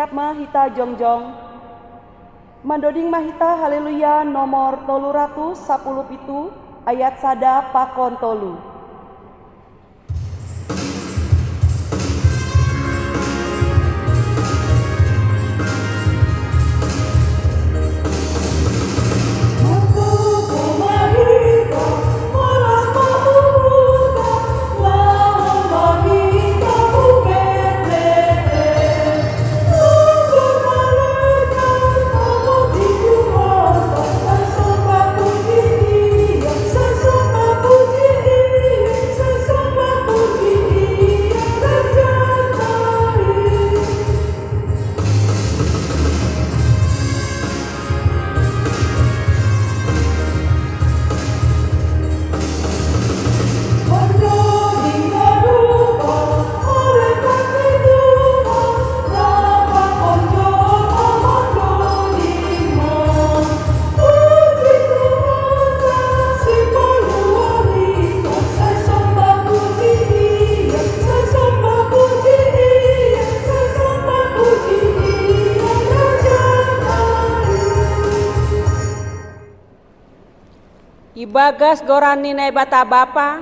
siap mahita jongjong. Mandoding mahita haleluya nomor 317 ayat sada pakon tolu. Ibagas gorani nai bata Bapa,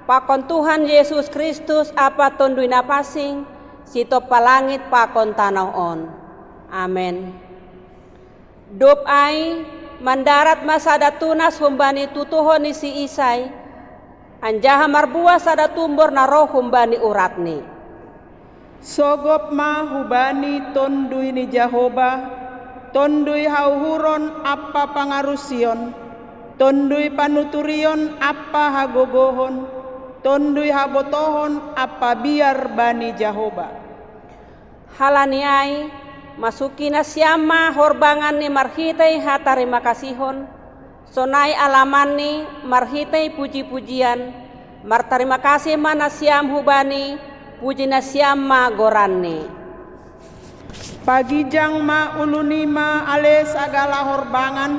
pakon Tuhan Yesus Kristus apa tonduina pasing, sito palangit pakon tanah on. Amen. Dop ai mandarat masada tunas humbani tutuhon isi isai, anjaha marbua sada tumbor na roh humbani uratni. Sogop ma hubani tondui ni Jehovah, tondui hauhuron apa pangarusion, tondui panuturion apa hagogohon, tondui habotohon apa biar bani Jehovah. Halani ai masuki na siama horbangan ni marhitai hatarima kasihon, sonai alaman ni marhitai puji-pujian, martarima kasih mana siam hubani, puji na siama goranni. Pagijang ma ulunima ale sagala horbangan,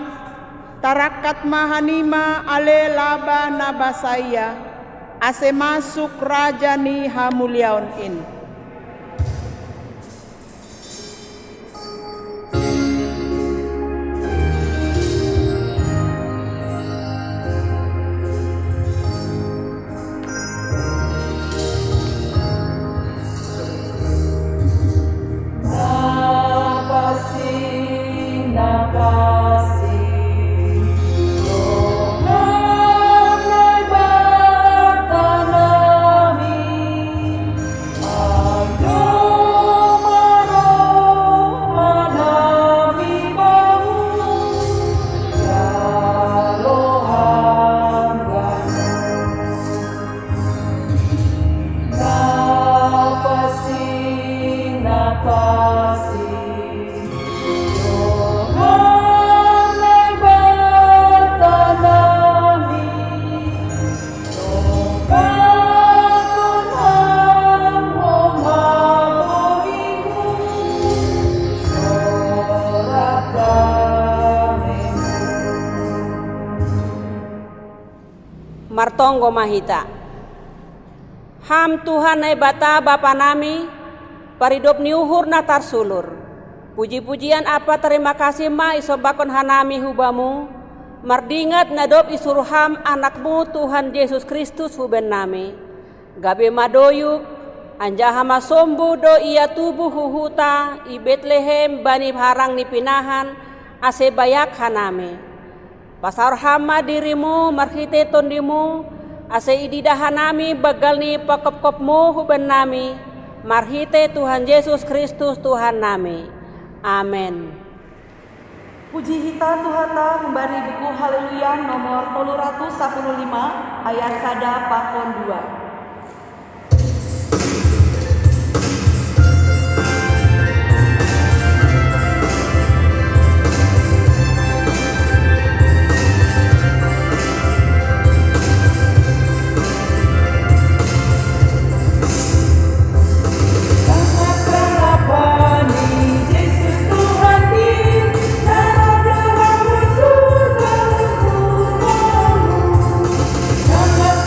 tarakat mahanima ale laba nabasaya, ase masuk raja ni hamuliaon in. Martonggo mahita. Ham Tuhan nai bata Bapa nami, paridop niuhur na tarsulur. Puji-pujian apa terima kasih ma isobakon hanami hubamu, mardingat nadop isuruham anakmu Tuhan Yesus Kristus huben nami. Gabe madoyuk, anjaha masombu do ia tubuh huhuta, i Betlehem bani harang ni pinahan, ase bayak hanami. Pasar hama dirimu marhite tondimu, ase ididahan nami bagal ni pakop-kopmu huben nami, marhite Tuhan Yesus Kristus Tuhan nami. Amen. Puji hita Tuhata memberi buku haleluya nomor 315 ayat sada pakon 2. Sangat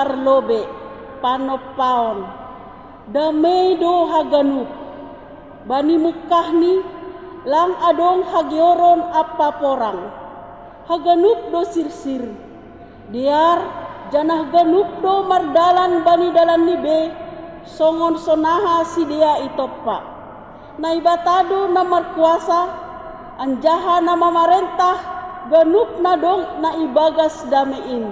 parlobe panopaon damay do haganup bani mukahni lang adong hagioron apaporang haganup do sirsir diar janah ganup do mardalan bani dalan nibe songon sonaha si dia itoppa naibatado na markuasa anjaha na mamarentah ganup na dong na ibagas damein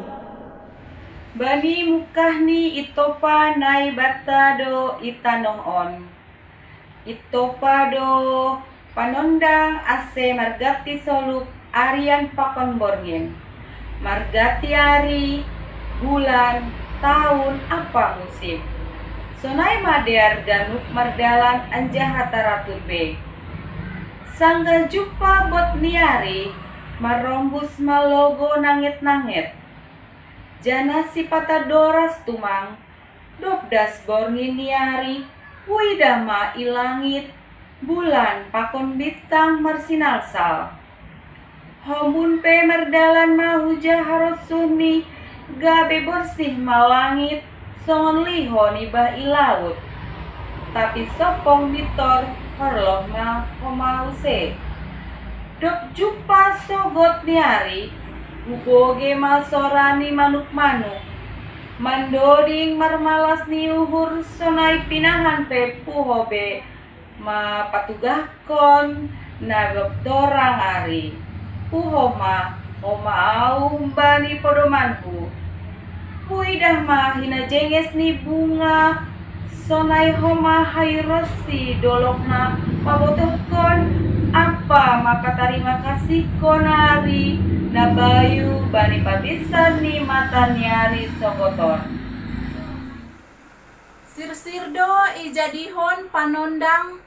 Bani mukahni itopa nai batado itanoon. Itopa do panondang ase margati solup arian pakon borgen. Margati ari, bulan, tahun, apa musim. Sonai madear ganup mardalan anjahata raturbe. Sangga jupa bot niari, marombus malogo nangit-nangit. Jana si patadoras tumang, dobdas borngin niari, widama ilangit, bulan pakon bintang marsinalsal. Homun pe merdalan mahuja harus suni, gabe bersih malangit, songon liho nibah ilaut. Tapi sopong bitor, horloh ma homause. Dok jupa sogot niari, uboge masorani manuk-manuk. Mandoding marmalas ni uhur sonai pinahan pe puhobe ma patugahkon na doktorang ari. Puhoma oma au bani podomanku. Puidah ma hinajenges ni bunga sonai homa hayrosi dolokna pabotohkon apa maka terima kasih konari nabayu bani patisan ni mata niari sokoton. Sirsirdo ijadihon panondang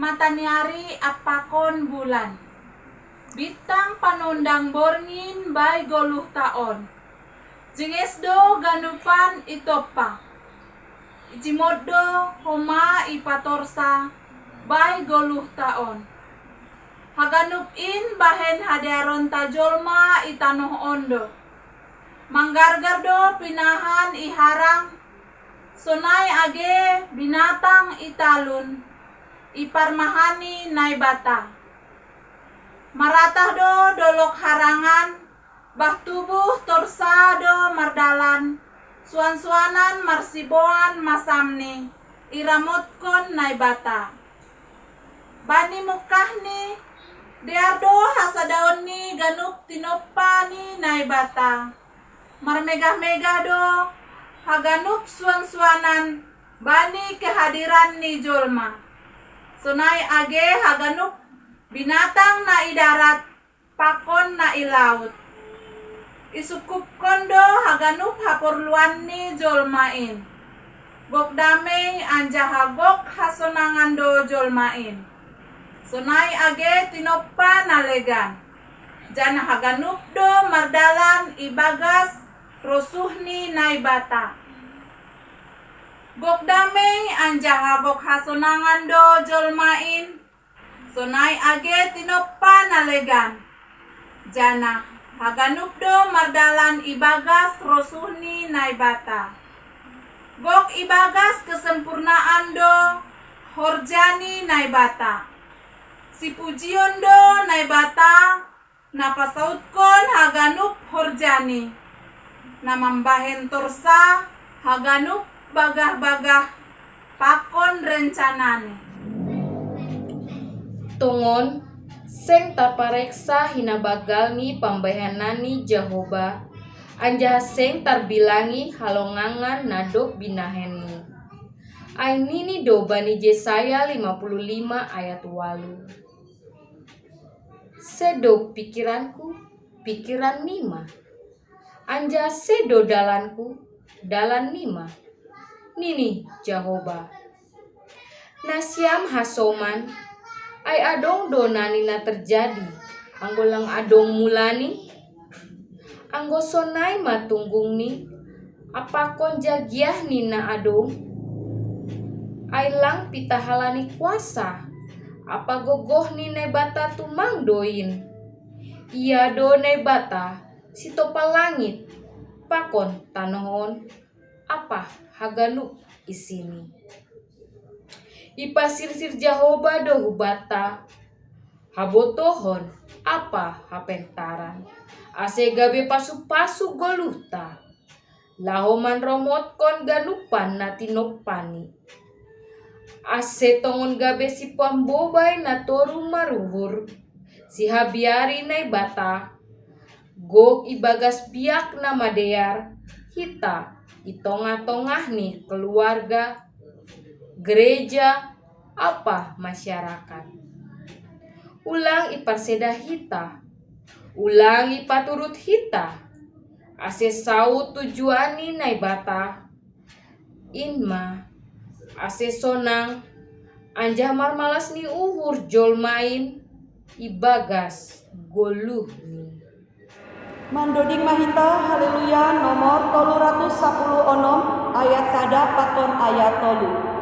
mata niari apakon bulan. Bintang panondang borngin bay goluh taon. Jingesdo ganupan itopa. Ijimoddo homa ipatorsa bay goluh taon. Haganupin bahen hadaron tajolma itanoh ondo. Manggargardo pinahan iharang. Sonai age binatang italun. Iparmahani naibata. Maratah do dolok harangan. Bah tubuh torsado mardalan. Suan-suanan marsiboan masamni. Iramotkon naibata. Bani mukahni. Diardo hasadaon ni ganup tinopa ni naibata. Marmegah-megah do haganup suan-suanan bani kehadiran ni jolma. Sonai age haganup binatang na idarat pakon na ilaut. Isukup kondo haganup haporluan ni jolmain. Gok damei anjahagok hasonangan do jolmain. Sonai age tinopa nalegan. Jana haganup do mardalan ibagas rosuhni naibata. Gok damei anjahagok hasonangan do jolmain. Sonai age tinopa nalegan. Jana haganup do mardalan ibagas rosuhni naibata. Gok ibagas kesempurnaan do horjani naibata. Si pujion do naibata napasautkon haganup horjani. Namambahen torsa haganup bagah-bagah pakon rencanani. Tongon seng tapareksa hinabagalni pambahanani Jehoba anjah seng tarbilangi halongangan nadok binahenmu. Ainini do bani Yesaya 55 ayat 8. Sedo pikiranku, pikiran nima. Anja sedo dalanku, dalan nima. Nini Jehoba. Nasyam hasoman, ay adong donani na terjadi. Anggolang adong mulani. Anggo sonai matunggung ni. Apakon jagiah nina adong. Ay lang pitahalani kuasa. Apa gogoh ni nebata tumang doin. Iya do nebata si topa langit. Pakon tanohon. apa haganup isini. Ipasirsir Jahoba do hubata, habotohon apa hapentaran, ase gabe pasu-pasu goluta, lahoman romot kon ganupan na tinopani, ase tongon gabe si pambobay na toru maruhur, si habiari na ibata, gok ibagas piak na madear, hita itongah-tongah nih keluarga, gereja, apa masyarakat. Ulang iparseda hita, ulang ipaturut hita, ase saut tujuani naibata, inma, ase sonang, anjah marmalas ni uhur jolmain, ibagas goluh ni. Mandoding mahita haleluya nomor 310 ayat sada pakon ayat 3.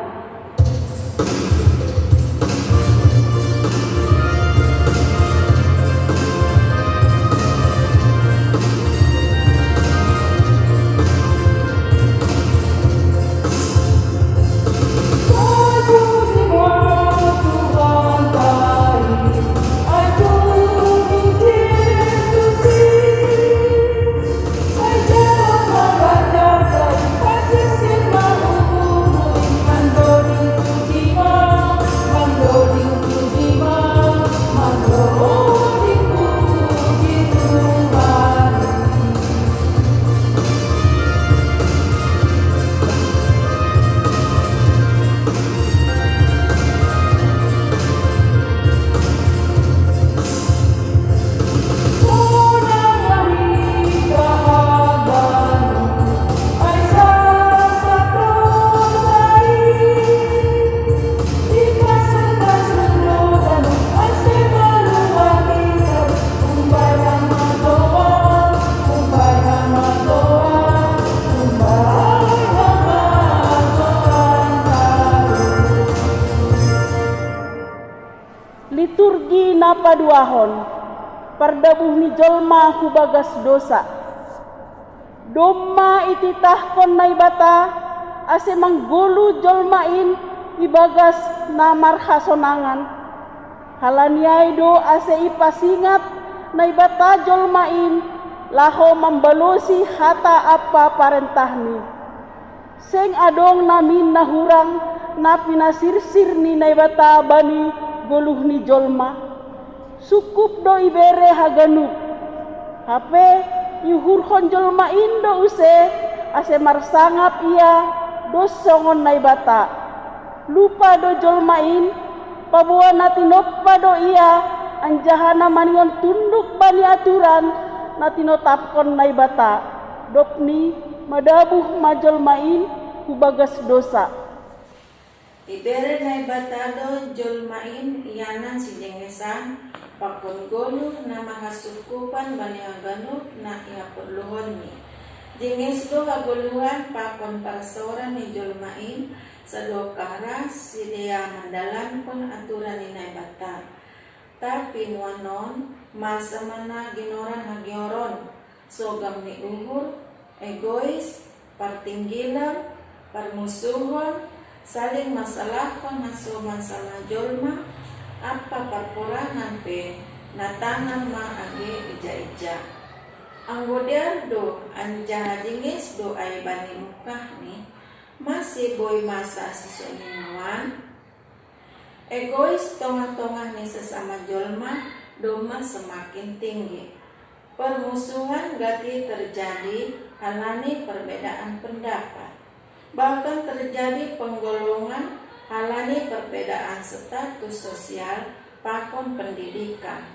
Liturgi napaduahon, pardabuh ni jolma hubagas dosa. Domma ititahkon na ibata, ase manggulu jolmain ibagas na marhasonangan. Halaniay do ase ipasingat na ibata jolmain, laho membalosi hata apa parentahni. Seng adong namin nahurang na pinasirsir ni na ibata bani goluh ni jolma, sukup do ibere haganup, hape yuhurhon jolma indo use, ase marsangap ia do songon naibata, lupa do jolma in, pabuan natinoppa do ia, anjahana manion tunduk bani aturan, natinotapkon naibata, dopni madabuh majolma in hubagas dosa. Ibere na ibatado jolmain iyanan si jengesan pakon goluh na mahasukupan bani haganup na iapurluhon ni. Jenges do hagoluhan pakon parasoran ni jolmain sa do karas si dia mandalan kon aturan ni naibata. Tapi nuanon masa mana ginoran hagioron sogam ni uhur, egois, partinggilan, parmusuhon, saling masalah kon hasuman sama jolma apa parporangan pe natangan ma age ija-ija anggoder do anja jingis do ay bani mukah ni masih boy masa sisoninuan egois tongah-tongah ni sesama jolma doma semakin tinggi permusuhan gati terjadi halani perbedaan pendapat. Bahkan terjadi penggolongan halani perbedaan status sosial pakon pendidikan.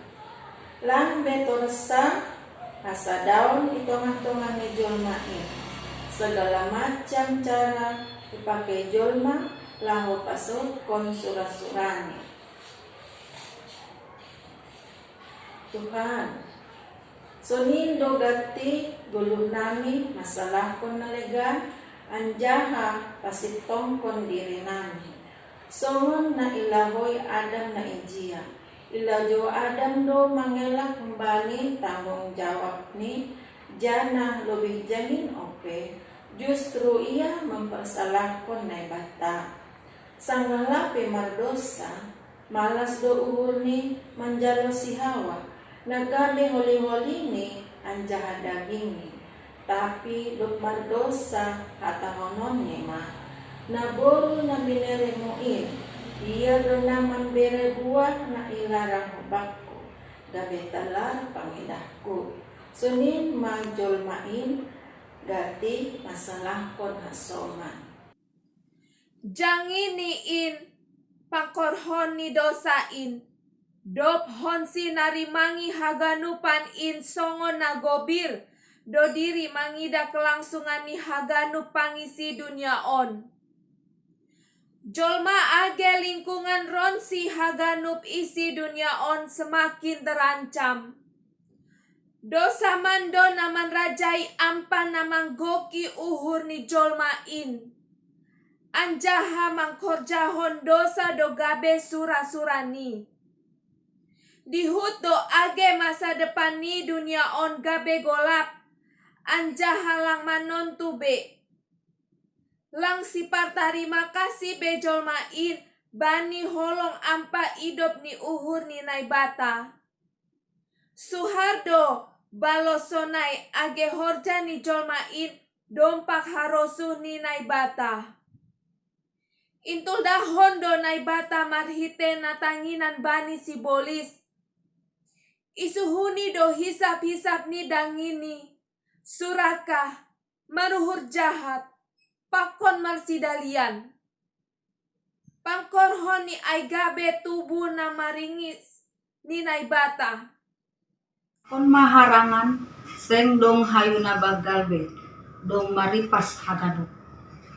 Lan betorsa asa daun di tengah-tengah ni jolma ini. Segala macam cara dipakai jolma lahu pasut kon surah-surani. Tuhan, sonindo gati guluh nami masalah kon nalegan anjaha pasitong kon diri nami. Songon na ilahoy Adam na Ijia. Ilajo Adam do mangelak kembali tanggung jawab ni jana lebih jamin ope. Justru ia mempersalahkan Naibata. Sanggalape mardosa, malas do uhur ni manjalo si Hawa. Nagabe holi-holi ni anjaha daging ni. Tapi do mardosa hatahonon ni ma. Naboru na mineremuin. Ia do naman bere buah na ilarang hubakku. Gabe talar pangidahku. Sunin majolmain gati masalah kon hasoman. Janginiin pakorhon ni dosain. Dop honsi narimangi haganupan in songo nagobir. Do diri mangida kelangsungan ni haganup pangisi dunia on. Jolma age lingkungan ronsi haganup isi dunia on semakin terancam. Dosa mando naman rajai ampan namang goki uhur ni jolma in. Anjaha mangkorjahon dosa do gabe sura-surani. Dihut do age masa depan ni dunia on gabe golap. Anjaha lang manon tube. Lang sipar tarima kasih bejol main. Bani holong ampa idop ni uhur ni Naibata. Suhardo balosonai age horja ni jolmain. Dompak harosu ni Naibata. Intul dahon do Naibata marhite natanginan bani si bolis. Isuhuni do hisap-hisap ni dangini. Surakah, maruhur jahat, pakon marsidalian. Pangkorhon ni aigabe tubuh na maringis ni Naibata. Kon maharangan, seng dong hayuna bagalbe, dong maripas haganup.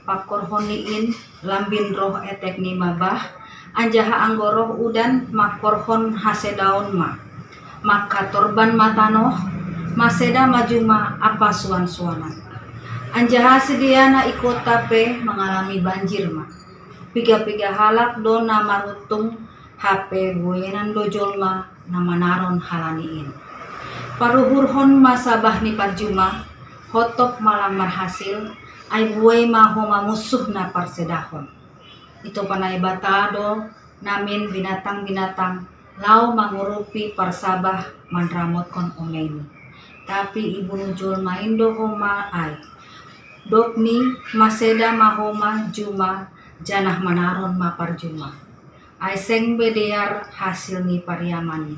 Pakorhoniin lambin roh etek ni mabah, anjaha anggoroh udan makorhon hasedaun ma. Maka torban matanoh, maseda majuma apa suan-suanan. Anjaha sediana ikut tape mengalami banjir ma. Piga-piga halak do nama rutung HP buenan dojolma nama naron halaniin. Paruhurhon masabah ni parjuma, hotop malam marhasil, ay buhay mahoma musuh na parsedahon. Ito panay batado namin binatang-binatang lau mangurupi parsabah manramot kon ongaini. Tapi ibu nujul maindo homa ay. Dokni maseda mahoma juma janah manaron maparjuma. Ay seng bedear hasil ni pariamani.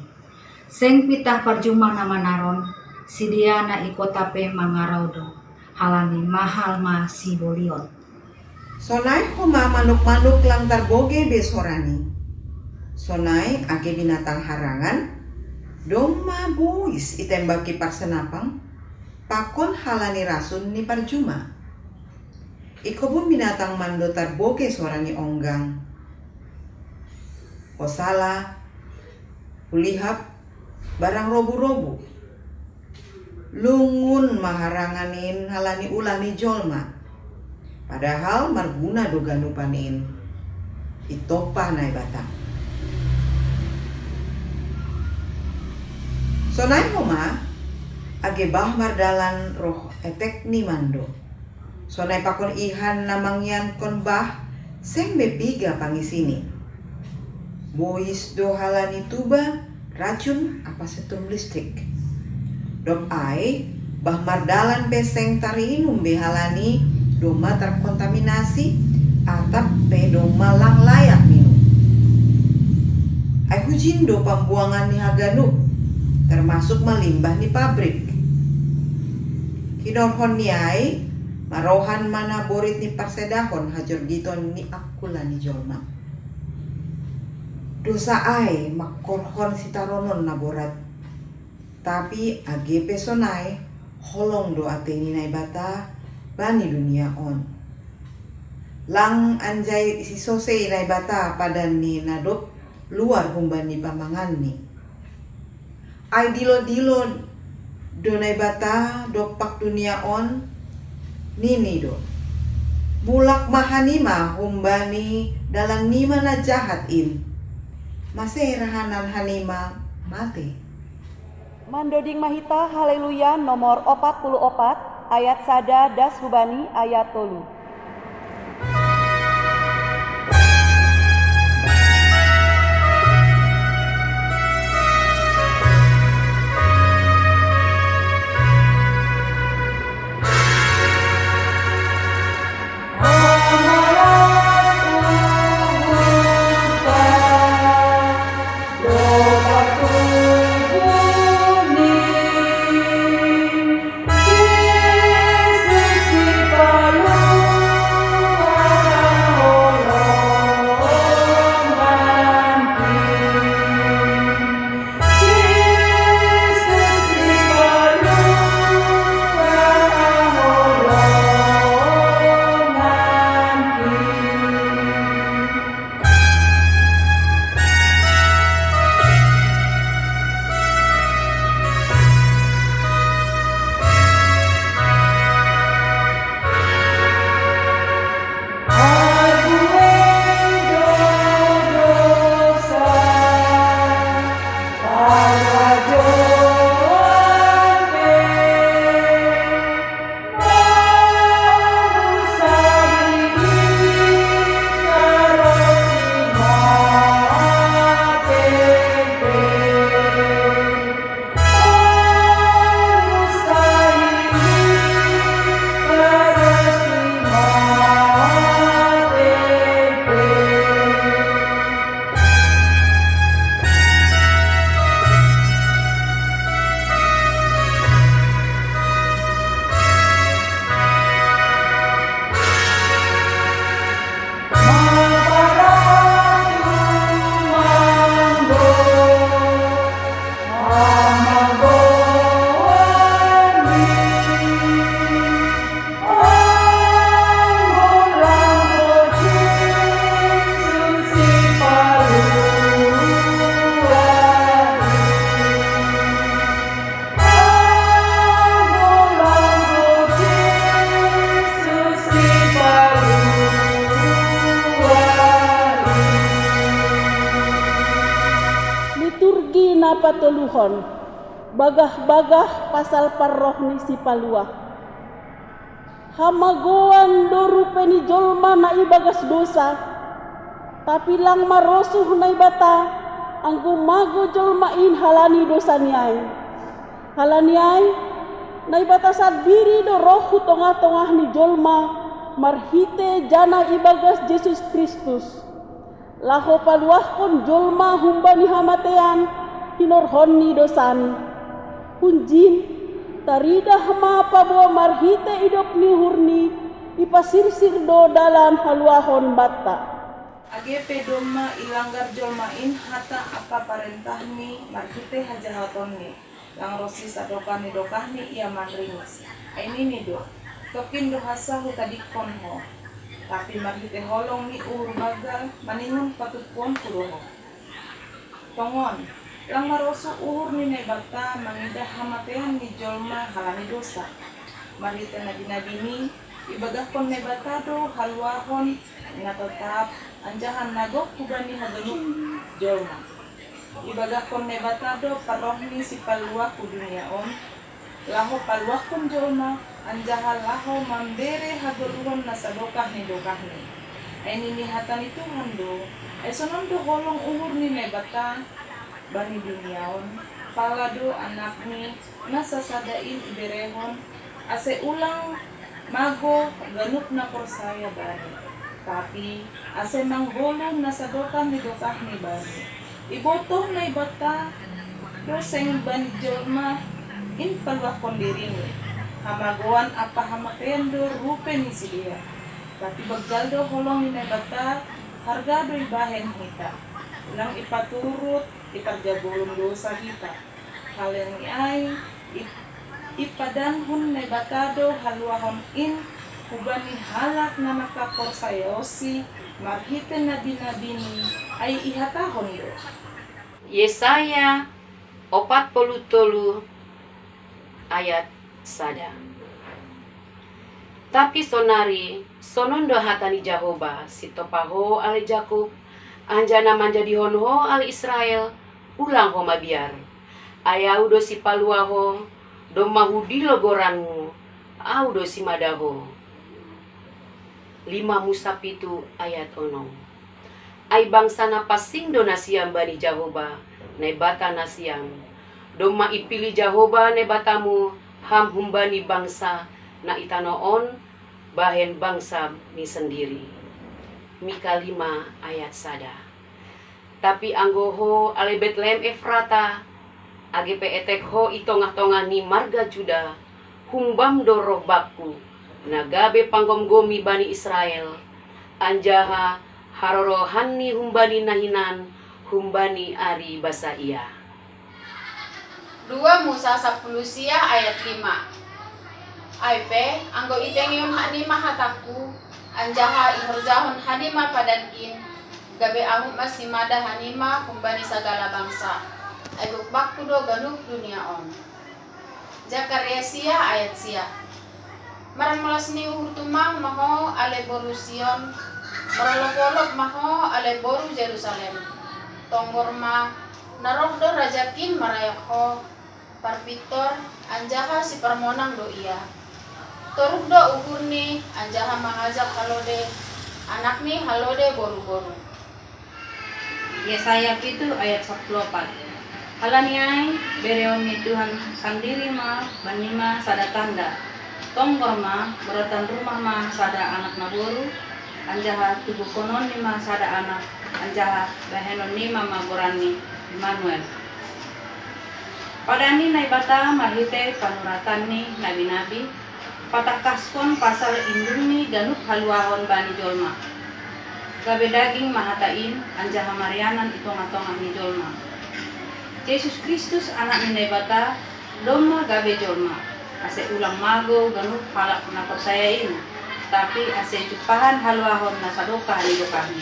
Seng pitah parjuma na manaron sidia na ikotape mangaraw do. Halani mahal ma si bolion. Sonay huma manuk-manuk lang tarboge besorani. Sonay age binatang harangan. Dong mabuis itembaki parsenapang. Pakon halani rasun ni parjuma. Iko pun binatang mando tarboge sorani onggang. Kosala, ulihap, barang robu-robu. Lungun maharanganin halani ulani jolma. Padahal marguna do ganupanin. Itopa Naibata. Sonay homa age bah mardalan roh etek ni mando. Sonay pakon ihan namangyan kon bah seng bepiga pangisini. Bois do halani tuba racun apa setum listrik. Dok ai bah mardalan beseng tarinum behalani doma terkontaminasi atap be doma lang layak minum. Ai hujin do pembuangan ni haganup termasuk melimbah ni pabrik. Kinorhon ni ai marohan mana borit ni parsedahon hajor giton ni akula ni jolma. Dosa ai makorhon sitaronon na borat. Tapi age pesonai holong do ateni Naibata bani dunia on. Lang anjay si sose Naibata padan ni nadop luar humbani pamangan ni. Ay dilo-dilo do Naibata dopak dunia on nini do. Bulak mahanima humbani dalam nima na jahat in. Masih rahanan hanima mati. Mandoding Mahita Haleluya nomor 44 ayat sada das hubani ayat tolu. Liturgi na patuluhon, bagah-bagah pasal parroh ni si paluah. Hamagoan do rupeni jolma na ibagas dosa, tapi lang marosuh na ibata, ang gumago jolmain halani dosa niay. Halaniay, na ibata sa diri do roh tongah-tongah ni jolma, marhite jana ibagas Jesus Kristus. Laho paluah kon jolma humbani hamatean, hinorhon ni dosani. Hunjin, tarida hama pabuah marhite idop ni hurni, ipasirsir do dalam haluahon bata. Agepe doma ilanggar jolmain hata apa parentah ni marhite hajahaton ni. Lang rosi sadokan ni dokah ni ia manringis. Aini ni do, tokin do hasa hutadikon ho. Tapi marhite holong ni bagal maningon patutpon kuroho. Tongon, lang maroso ni nebata mangindah hamatean ni jolma halani dosa. Marhite nabi-nabi ni ibagahkon nebata do haluahon na tetap anjahan nagok kubani haganuk jolma. Ibagahkon nebata do paroh ni si paluah ku duniaon. Laho paluah kon jolma anjahal laho mambere hagoluhon na sadokah ni dokah ni. Ay ninihatan ni Tuhan do. Ay sonon do holong ni nebata bani duniaon. Palado anak ni nasasadain iberehon. Ase ulang mago ganuk na korsaya bani. Tapi ase manggolong na sadokah ni dokah ni bani. Ibotoh na ibata do seng bani jolma in paluah kondiri ni. Hamagoan apa hamakean do rupe ni si dia. Tapi bagal do holong ni nebata harga do ibahen kita. Lang ipaturut iparjabulun dosa kita. Halen ni ay ipadanhun nebata do haluahon in kubani halak na makaporsayosi marhite nabi-nabi ni ay ihatahon do. Yesaya 43 ayat sada. Tapi sonari sonondo hatani Jahoba sitopaho al Jakub anjana manjadi honho al Israel ulang ho mabiar ayau do si paluaho do mahudi logoranmu audo si madaho 5 Musa 7 ayat 6. Ai bangsa na pasing do nasiam bani Jahoba nai bata nasiam doma ipili Jahoba ne batamu ham humbani bangsa na itanoon bahen bangsa ni sendiri. Mika 5 ayat 1. Tapi anggoho ale Betlehem Efrata age peetek ho itongah-tongah ni marga Juda humbam do roh bakku nagabe panggom-gomi bani Israel anjaha harorohanni humbani nahinan humbani ari basaia. 2 Musa 10 ayat 5. Aipe anggo itengion hanima hataku anjaha ihurjahon hanima padankin gabe amuk masimada hanima humbani sagala bangsa aibuk bakku do ganuk dunia on. Zakaria sia ayat sia. Marang melasni uhurtumang maho ale borusion merolok-olok maho ale boru Jerusalem. Tonggorma naroh do rajakin marayakho parpitor anjaha si permonang do iya. Toruk do uhurni anjaha mangajak halode anakni halode boru-boru. Yesaya 7 ayat 14. Halaniai bereon ni Tuhan sandiri ma banima sada tanda. Tonggor ma beratan rumah ma sada anak naboru anjaha tubuh konon nima sada anak anjaha bahenon nima ma borani Immanuel. Padani nai bata mahite panuratan ni nabi-nabi patakaskon pasal induni ganuk haluahon bani jolma. Gabe daging mahatain anjaha marianan itong-atong ni jolma. Yesus Kristus anak ni nai bata doma gabe jolma. Ase ulang mago ganuk halak na persayain tapi ase jupahan haluahon na sadoka ni dokahni.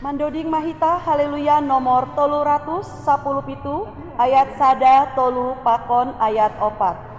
Mandoding mahita haleluya nomor 317 ayat 1 tolu pakon ayat 4.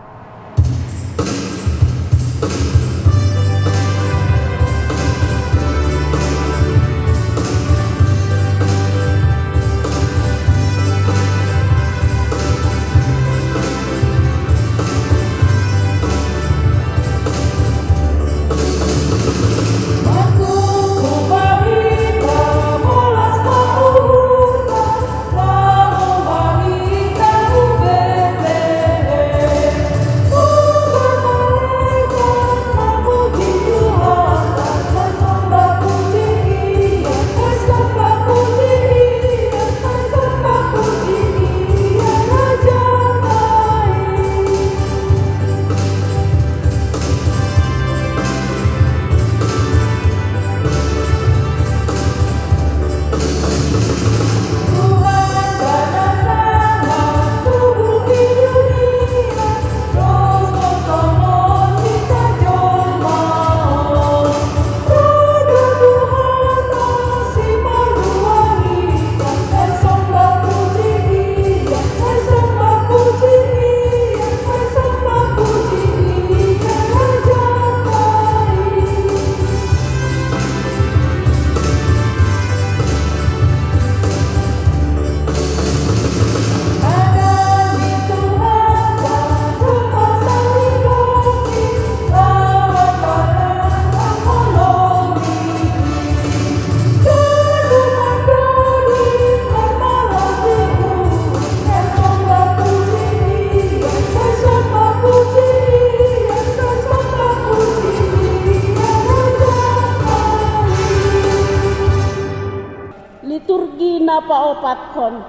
Liturgi napa opatkon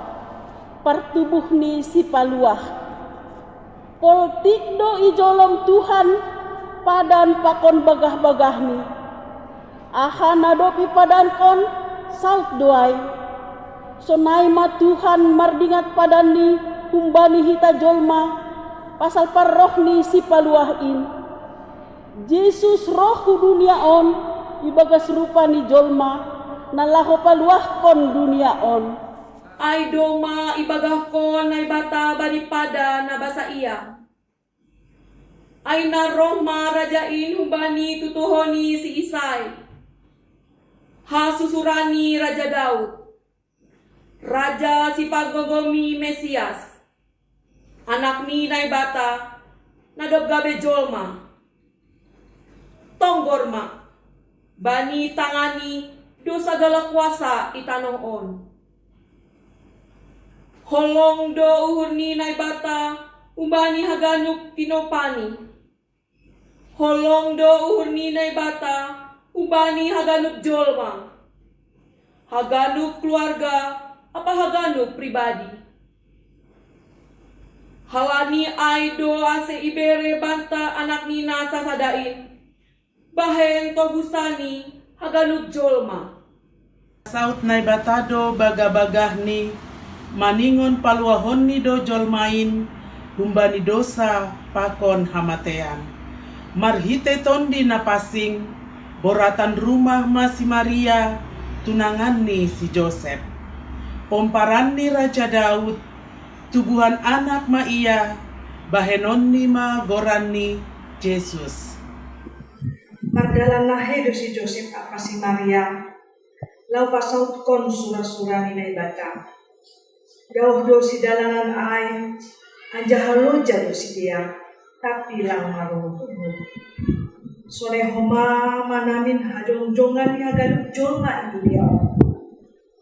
pertubuh ni si paluah poltik do ijolom Tuhan padan pakon bagah-bagah ni aha nadopi padan kon saut doai sonai ma Tuhan mardingat padan ni humbani hita jolma pasal parroh ni si paluah in Yesus roh dunia on ibagas rupa ni jolma nalaho paluah kon dunia on. Ay doma ibagah kon ay bata bani pada na basa iya. Ay naroh marajain humbani tutuhoni si Isay. Hasusurani Raja Daud. Raja si paggogomi Mesias. Anak ni nay bata nadop gabe jolma. Tonggorma, bani tangani do sagala kuasa itanoon. Holong do uhur ni naibata umbani haganuk tinopani. Holong do uhur ni naibata umbani haganuk jolma. Haganuk keluarga apa haganuk pribadi. Halani aido ase ibere banta anak nina sasadain. Bahen tobusani haganuk jolma. Saut nai batado bagah-bagah ni maningon paluahon ni do jolmain humbani dosa pakon hamatean. Marhite tondi napasing boratan rumah masih Maria tunangan ni si Joseph. Pomparan ni Raja Daud tubuhan anak ma iya bahenon ni ma goran ni Yesus. Mardalan nahe do si Joseph apa si Maria lau pasaut kon surah-surah ni naibata. Dauh do si dalanan ai anjahaloja do si dia tapi lang marung tubuh. Sore homa manamin hajong-jongan ni haganuk jolma itu dia.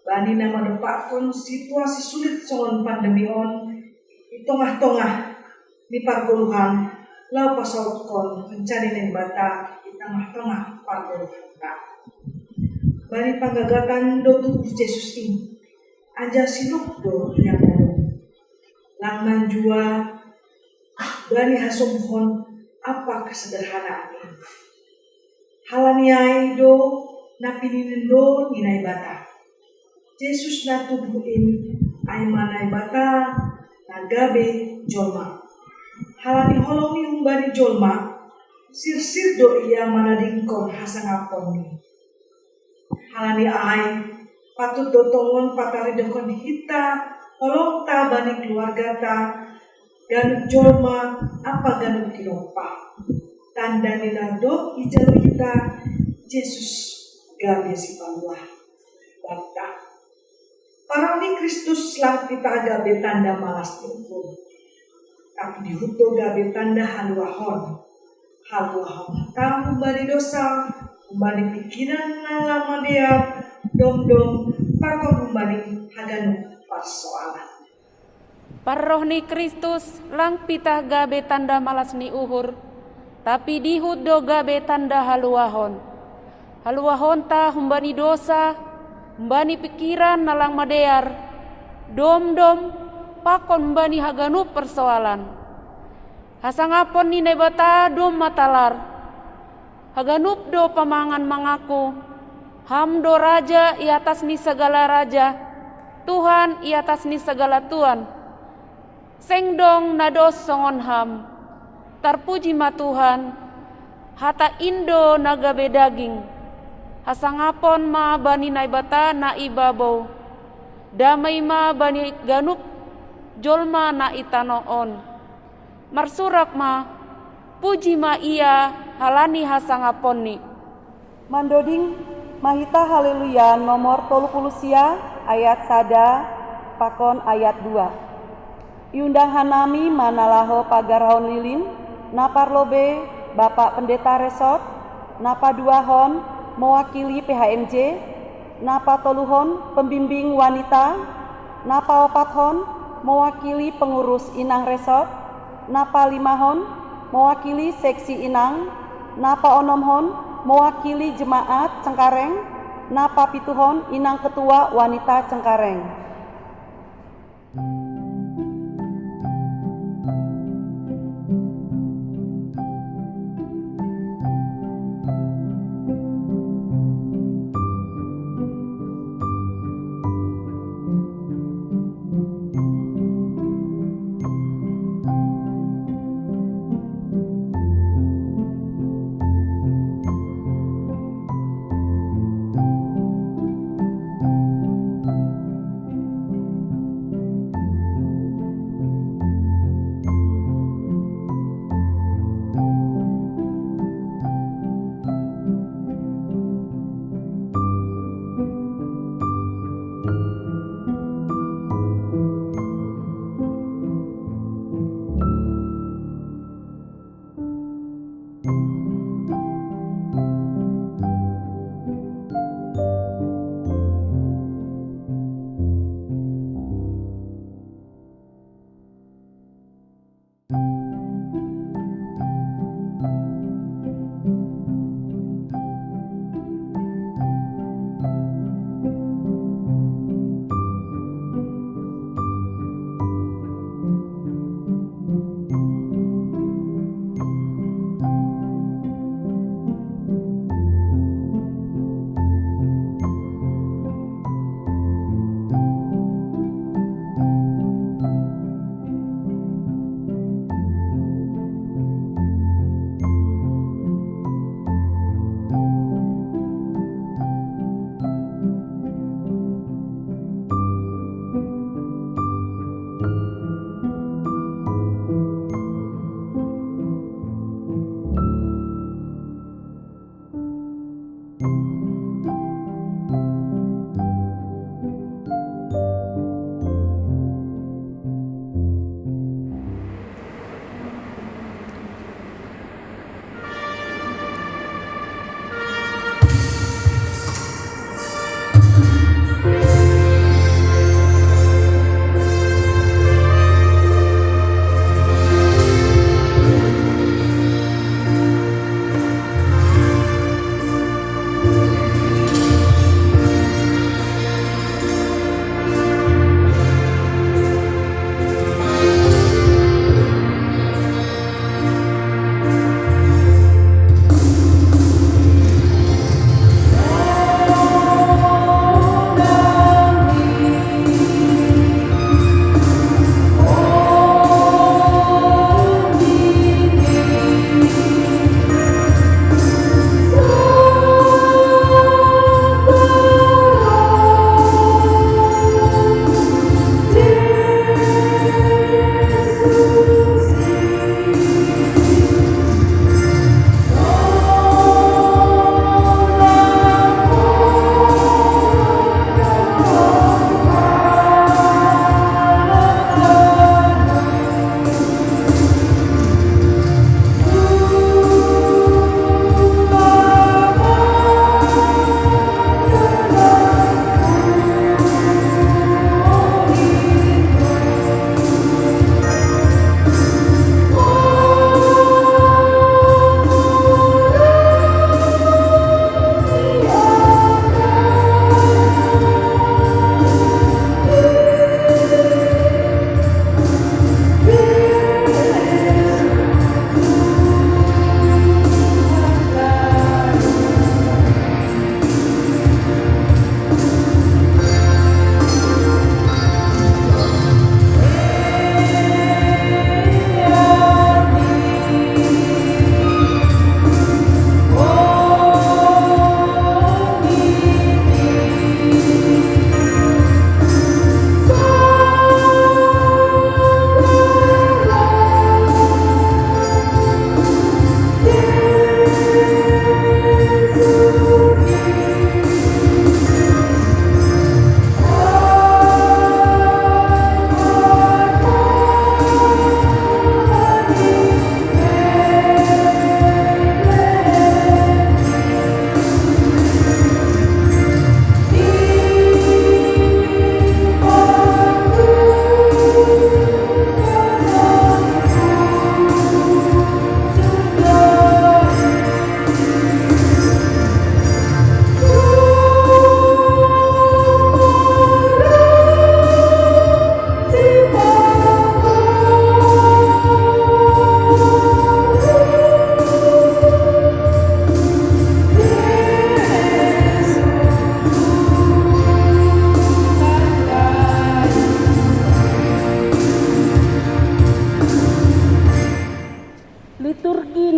Bani nama depakon situasi sulit songon pandemi on di tengah-tengah di pargoluhan lau pasaut kon mencari naibata di tengah-tengah pargoluhan. Bani panggagatan do tubuh Yesus ini aja sinuk do yang lalu. Lang jua bani hasumhon apa kesederhanaan ini. Halaniai do napinin do ninai bata. Yesus na tubuhin ay manay bata nagabe jolma. Halani holongi umbani jolma sir-sir do iya manadingkon hasangapon ni. Halani ay patut dotongon patari dokon hita holong ta bani keluarga ta ganuk jolma apa ganuk kilopa tanda nilado ijalu kita Yesus gabe si paluah bata parang ni Kristus lang kita gabe tanda malas tumpul tapi dihuto gabe tanda haluahon tamu bani dosa bani pikiran lama dia dom pakon bani haganuk persoalan. Parroh ni Kristus lang pitah gabe tanda malas ni uhur, tapi dihud do gabe tanda haluahon. Haluahon ta humbani dosa, humbani pikiran nalang madear, dom pakon humbani haganuk persoalan. Hasangapon ni nebata dom matalar, haganuk do pamangan mangaku, ham do raja i atas ni segala raja, Tuhan i atas ni segala Tuhan. Sengdong nados songon ham, tarpuji ma Tuhan, hata indo nagabe daging, hasangapon ma bani naibata na ibabau, damai ma bani ganuk jolma na itanoon, marsurak ma, puji ma ia halani hasangapon ni. Mandoding mahita haleluya nomor 30 ayat sada pakon ayat 2. Iundahanami manalaho pagarahon lilin naparlobe Bapak Pendeta Resort napa duahon mewakili PHMJ napa toluhon pembimbing wanita napa opathon mewakili pengurus Inang Resort napa limahon mewakili seksi Inang napa onomhon mewakili jemaat Cengkareng napa pituhon Inang Ketua Wanita Cengkareng.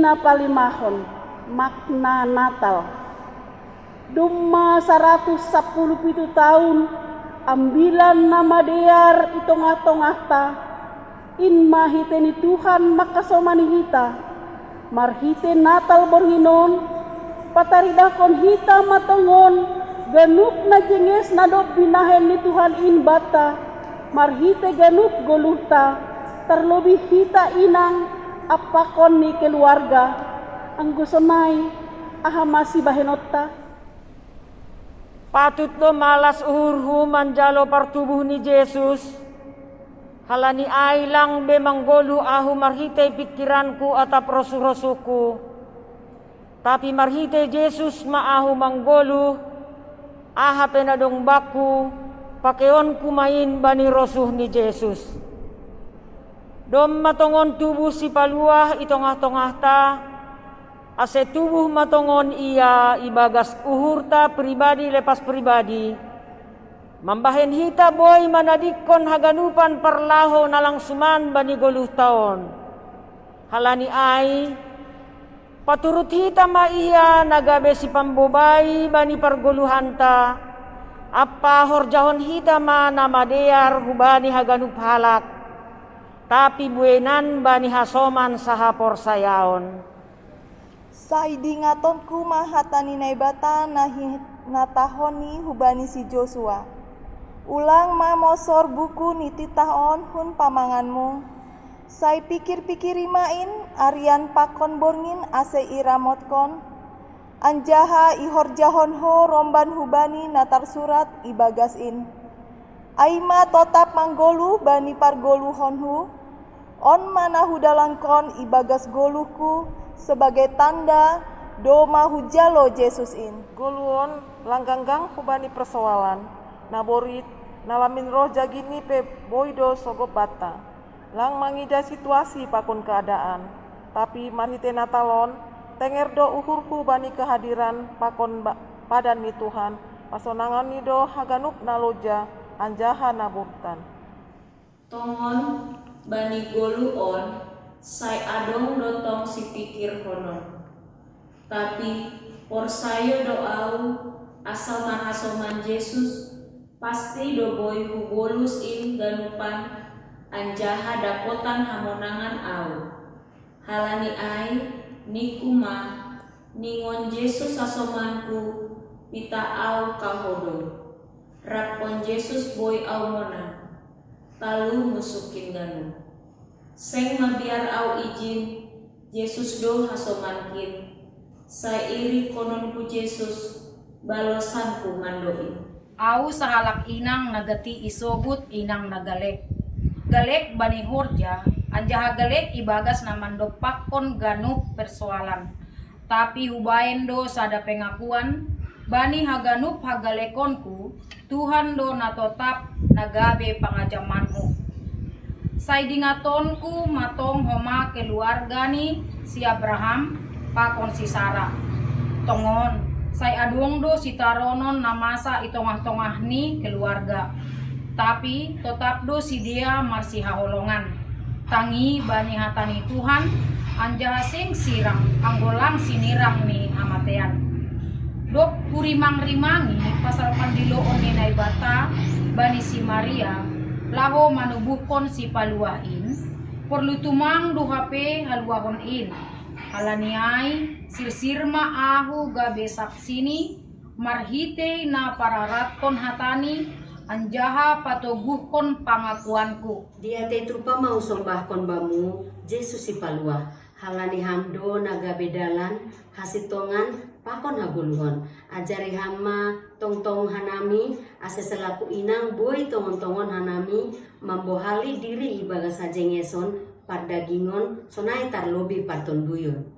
na palimahon makna Natal. Duma 117 tahun ambilan nama dear itong-atong ta in mahite ni Tuhan makasomani hita marhite Natal borhinon pataridakon hita matongon ganuk na jenges na do binahen ni Tuhan in bata marhite ganuk goluhta terlebih hita inang apakon ni keluarga ang gusonay aha masih bahenotta. Patut do malas uhurhu manjalo partubuh ni Jesus. Halani ay lang be manggolu ahu marhite pikiranku atap rosu-rosuku. Tapi marhite Jesus maahu manggolu aha penadong baku pakeonku main bani rosuh ni Jesus. Dom matongon tubuh si paluah itongah-tongah ta. Ase tubuh matongon ia ibagas uhurta pribadi lepas pribadi. Mambahen hita boy manadikon haganupan perlaho nalang suman bani goluh taon. Halani ai paturut hita ma ia nagabe si pambobai bani pergoluhanta. Apa horjahon hita ma nama dear hubani haganup halak. Tapi buenan bani hasoman sahapor sayaon. Saidi ngatonku mahatani naibata nahi natahoni hubani si Joshua. Ulang ma mosor buku niti tahon hun pamanganmu. Sai pikir-pikir imain arian pakon borngin ase iramotkon. Anjaha ihorjahon ho romban hubani natar surat ibagasin. Aima totap manggolu bani pargolu honhu. On mana hudalangkon ibagas goluhku. Sebagai tanda doma hujalo Jesus in. Goluon langganggang hubani persoalan. Naborit nalamin roh jagini pe boido sogo bata. Lang mangida situasi pakun keadaan. Tapi marhite Natalon tenger do uhurku bani kehadiran pakon padan ni Tuhan. Pasonangan ni do haganup naloja anjaha naburtan. Tongon bani goluon sai adong dotong si pikir honon. Tapi por sayo doau asal mahasoman Yesus pasti do boy hubolus in ganupan anjaha dapotan hamonangan au. Halani ai nikuma ningon Yesus asomanku pita au kahodo. Rapon Yesus boy au mona talu musukin ganu. Seng mabiar au izin Yesus do hasomankin. Saya iri kononku Yesus balosanku mandoin. Au sahalak inang nagati isobut inang nagalek. Galek bani horja anjaha galek ibagas namando pakon ganup persoalan. Tapi hubaen do sada pengakuan bani haganup hagalekonku Tuhan do natotap nagabe pangajamanmu. Sai dingatonku matong homa keluarga ni si Abraham pakon si Sarah. Tongon sai aduong do si taronon namasa itongah-tongah ni keluarga. Tapi tetap do si dia marsi haholongan. Tangi bani hatani Tuhan anjaha sing sirang anggolang sinirang ni amatean. Dok kurimang-rimangi pasal pandiloon ni naibata bani si Maria laho manubuhkon si paluain perlu tumang duhape haluahon in halaniai sirsirma ahu gabe saksini marhite na pararatkon hatani anjaha patoguhkon pangakuanku. Dia tetrupa mau sombahkon bamu Yesus si palua halani hamdo nagabe dalan hasitongan pakon haguluhon ajari hama tong-tong hanami ase selaku inang boy tongon-tongon hanami mambohali diri ibagas hajengeson pardagingon sonai tarlobi parton buyon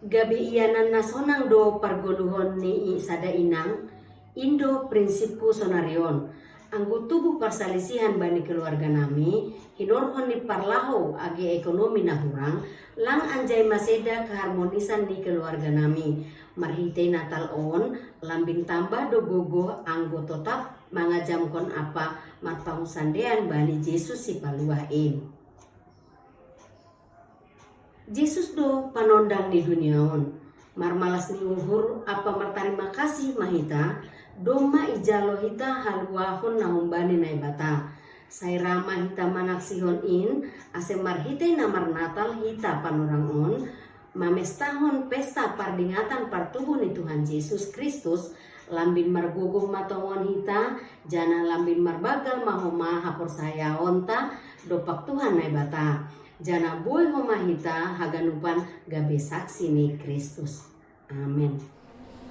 gabe ianan nasonang do pargoluhon ni sada inang indo prinsipku sonarion anggo tubuh persalisihan bani keluarga nami hinorhon ni parlaho agi ekonomi nahurang lang anjay maseda keharmonisan di keluarga nami marhite Natal on lambing tambah do gogo anggo tetap mangajamkon apa matpangsandean bani Yesus si paluain. Yesus do panondang ni duniaon. Marmalas ni uhur apa martarima kasih mahita. Doma ijalo hita haluahon na humbani na ibata. Sairama hita manaksihon in. Ase marhite namar natal hita panorangon. Mamestahon pesta pardingatan partubuh ni Tuhan Yesus Kristus. Lambin marguguh matongon hita. Jana lambin marbagal mahoma hapor saya onta. Dopak Tuhan na ibata. Jana boy homahita haganupan gabe saksi ni Kristus. Amin.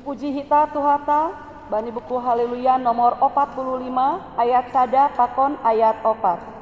Puji hita Tuhata, bani buku Haleluya nomor 45 ayat sada pakon ayat 4.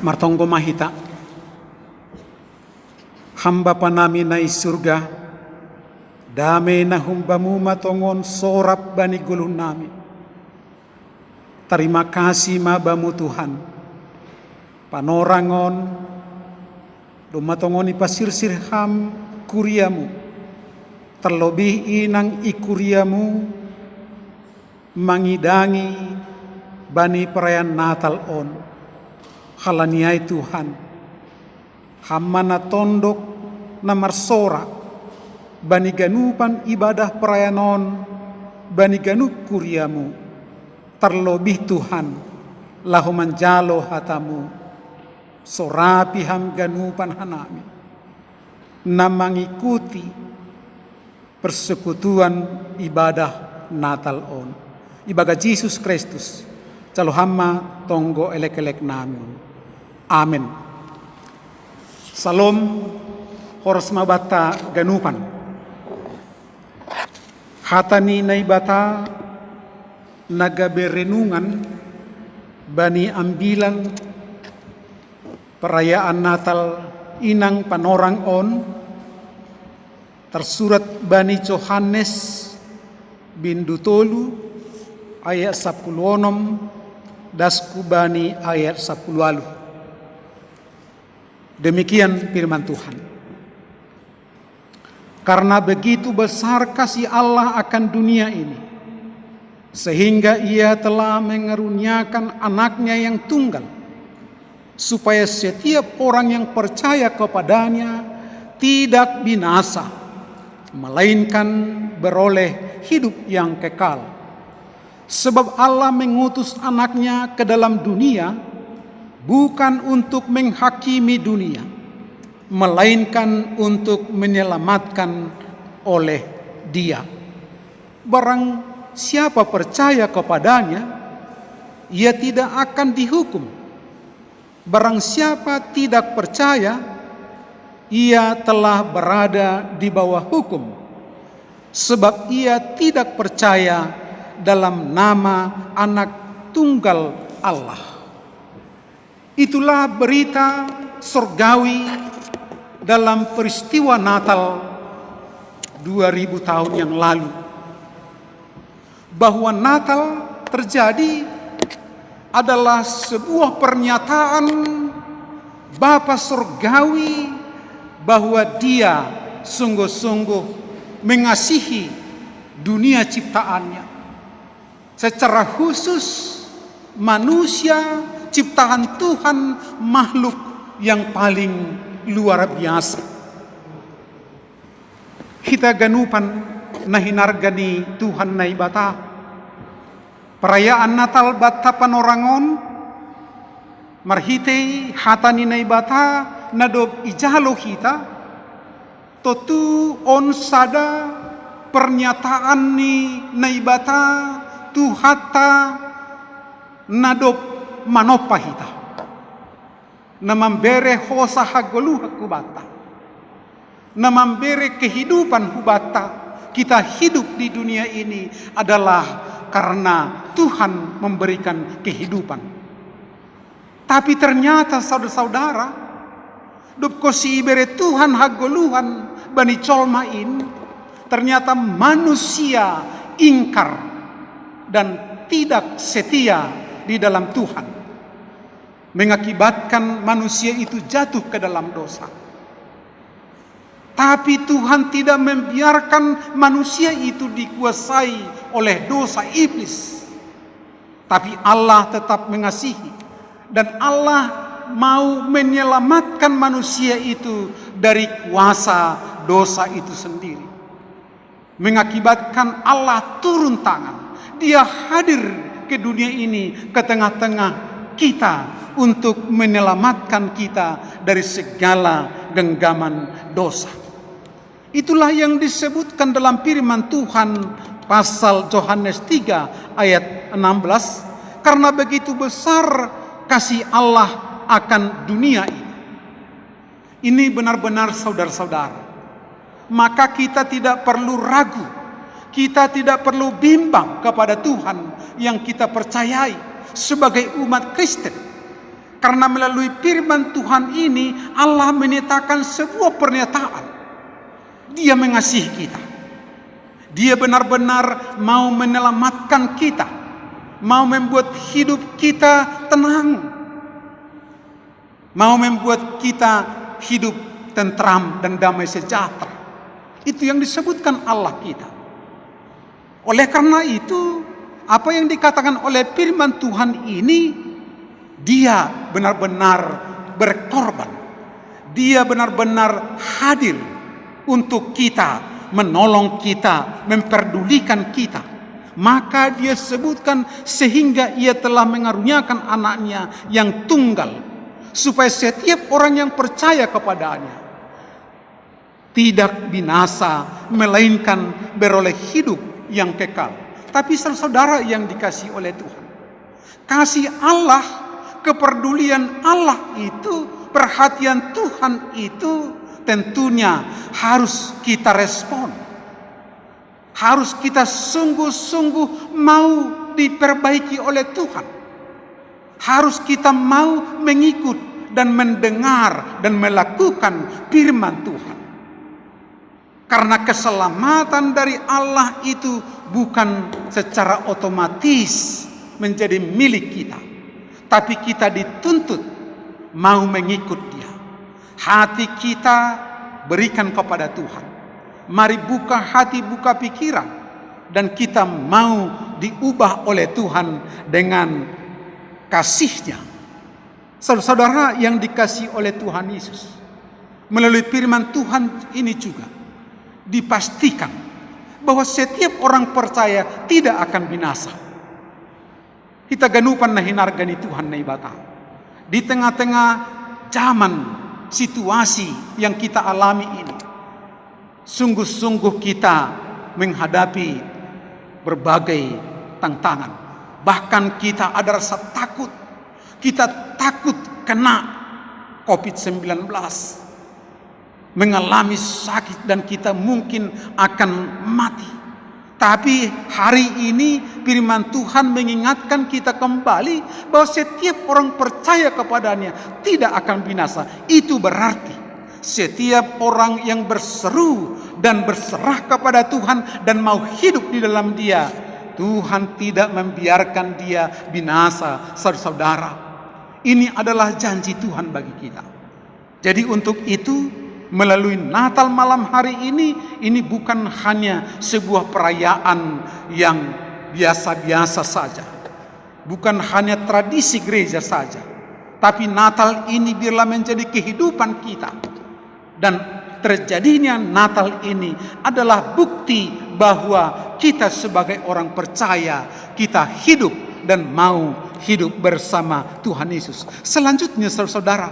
Martonggo mahita, hamba panami na surga, dame na humbamu matongon sorap bani gulun nami. Terima kasih mabamu Tuhan, panorangon, dumatongon ipasirsir ham kuriamu, terlebih inang ikuriamu, mangidangi bani perayaan Natal on. Halaniai Tuhan, hamana tondok na marsora, bani ganupan ibadah perayanon, bani ganup kuriamu, terlebih Tuhan, lahu manjalo hatamu, sorapi ham ganupan hanami, na mengikuti persekutuan ibadah Natal on. Ibadah Yesus Kristus, calo hamma tonggo elek-elek namun. Amin. Salom horos mabata ganupan. Hatani naibata nagabe renungan bani ambilan perayaan Natal inang panorang on tersurat bani Yohanes bin Dutolu ayat 16 dasku bani ayat 10. Demikian firman Tuhan. Karena begitu besar kasih Allah akan dunia ini, sehingga Ia telah mengaruniakan anaknya yang tunggal, supaya setiap orang yang percaya kepadanya tidak binasa, melainkan beroleh hidup yang kekal. Sebab Allah mengutus anaknya ke dalam dunia bukan untuk menghakimi dunia, melainkan untuk menyelamatkan oleh Dia. Barang siapa percaya kepadanya, ia tidak akan dihukum. Barang siapa tidak percaya, ia telah berada di bawah hukum, sebab ia tidak percaya dalam nama Anak Tunggal Allah. Itulah berita surgawi dalam peristiwa Natal 2000 tahun yang lalu. Bahwa Natal terjadi adalah sebuah pernyataan Bapa Surgawi bahwa Dia sungguh-sungguh mengasihi dunia ciptaannya. Secara khusus manusia ciptaan Tuhan, makhluk yang paling luar biasa. Kita ganupan nahinargani Tuhan na ibata. Perayaan Natal bata panorangon marhitei hatani na ibata nadob ijalo kita totu on sada pernyataan ni na ibata tuhata nadob manopahita na membere hosa hagolu hakubata, na membere kehidupan hubata. Kita hidup di dunia ini adalah karena Tuhan memberikan kehidupan. Tapi ternyata saudara-saudara, dub kosi ibere Tuhan hagoluhan bani colmain, ternyata manusia ingkar dan tidak setia di dalam Tuhan, mengakibatkan manusia itu jatuh ke dalam dosa. Tapi Tuhan tidak membiarkan manusia itu dikuasai oleh dosa iblis. Tapi Allah tetap mengasihi, dan Allah mau menyelamatkan manusia itu dari kuasa dosa itu sendiri. Mengakibatkan Allah turun tangan. Dia hadir ke dunia ini, ke tengah-tengah kita, untuk menyelamatkan kita dari segala genggaman dosa. Itulah yang disebutkan dalam firman Tuhan pasal Yohanes 3 ayat 16. Karena begitu besar kasih Allah akan dunia ini. Ini benar-benar saudara-saudara. Maka kita tidak perlu ragu. Kita tidak perlu bimbang kepada Tuhan yang kita percayai sebagai umat Kristen. Karena melalui firman Tuhan ini Allah menyatakan sebuah pernyataan. Dia mengasihi kita. Dia benar-benar mau menyelamatkan kita. Mau membuat hidup kita tenang. Mau membuat kita hidup tentram dan damai sejahtera. Itu yang disebutkan Allah kita. Oleh karena itu, apa yang dikatakan oleh firman Tuhan ini, Dia benar-benar berkorban. Dia benar-benar hadir untuk kita, menolong kita, memperdulikan kita. Maka Dia sebutkan sehingga Ia telah mengaruniakan anaknya yang tunggal, supaya setiap orang yang percaya kepadanya tidak binasa, melainkan beroleh hidup yang kekal. Tapi saudara yang dikasihi oleh Tuhan, kasih Allah, kepedulian Allah itu, perhatian Tuhan itu tentunya harus kita respon. Harus kita sungguh-sungguh mau diperbaiki oleh Tuhan. Harus kita mau mengikut dan mendengar dan melakukan firman Tuhan. Karena keselamatan dari Allah itu bukan secara otomatis menjadi milik kita. Tapi kita dituntut mau mengikut Dia. Hati kita berikan kepada Tuhan. Mari buka hati, buka pikiran. Dan kita mau diubah oleh Tuhan dengan kasih-Nya. Saudara yang dikasihi oleh Tuhan Yesus, melalui firman Tuhan ini juga dipastikan bahwa setiap orang percaya tidak akan binasa. Kita ganupan nahinargani Tuhan na ibata. Di tengah-tengah zaman situasi yang kita alami ini, sungguh-sungguh kita menghadapi berbagai tantangan. Bahkan kita ada rasa takut. Kita takut kena COVID-19, mengalami sakit, dan kita mungkin akan mati. Tapi hari ini firman Tuhan mengingatkan kita kembali bahwa setiap orang percaya kepadanya tidak akan binasa. Itu berarti setiap orang yang berseru dan berserah kepada Tuhan dan mau hidup di dalam Dia, Tuhan tidak membiarkan dia binasa, saudara-saudara. Ini adalah janji Tuhan bagi kita. Jadi untuk itu, melalui Natal malam hari ini bukan hanya sebuah perayaan yang biasa-biasa saja. Bukan hanya tradisi gereja saja. Tapi Natal ini biarlah menjadi kehidupan kita. Dan terjadinya Natal ini adalah bukti bahwa kita sebagai orang percaya, kita hidup dan mau hidup bersama Tuhan Yesus. Selanjutnya saudara,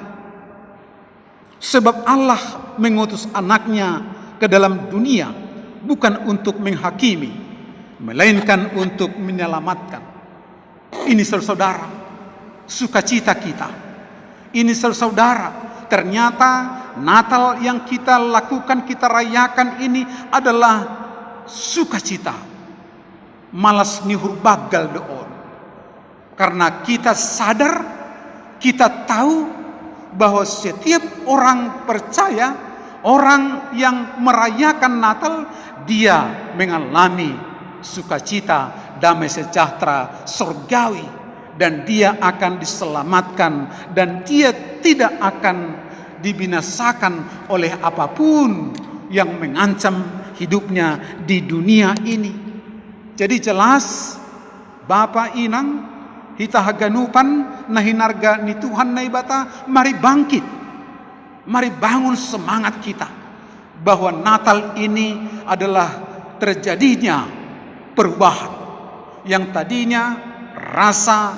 sebab Allah mengutus anaknya ke dalam dunia bukan untuk menghakimi, melainkan untuk menyelamatkan. Ini saudara, sukacita kita. Ini saudara, ternyata Natal yang kita lakukan, kita rayakan ini adalah sukacita. Malas nihur bagal doon. Karena kita sadar, kita tahu bahwa setiap orang percaya, orang yang merayakan Natal, dia mengalami sukacita, damai sejahtera, surgawi, dan dia akan diselamatkan, dan dia tidak akan dibinasakan oleh apapun yang mengancam hidupnya di dunia ini. Jadi jelas, Bapa Inang, hita haganupan nahinarga ni Tuhan na ibata, mari bangkit, mari bangun semangat kita bahwa Natal ini adalah terjadinya perubahan yang tadinya rasa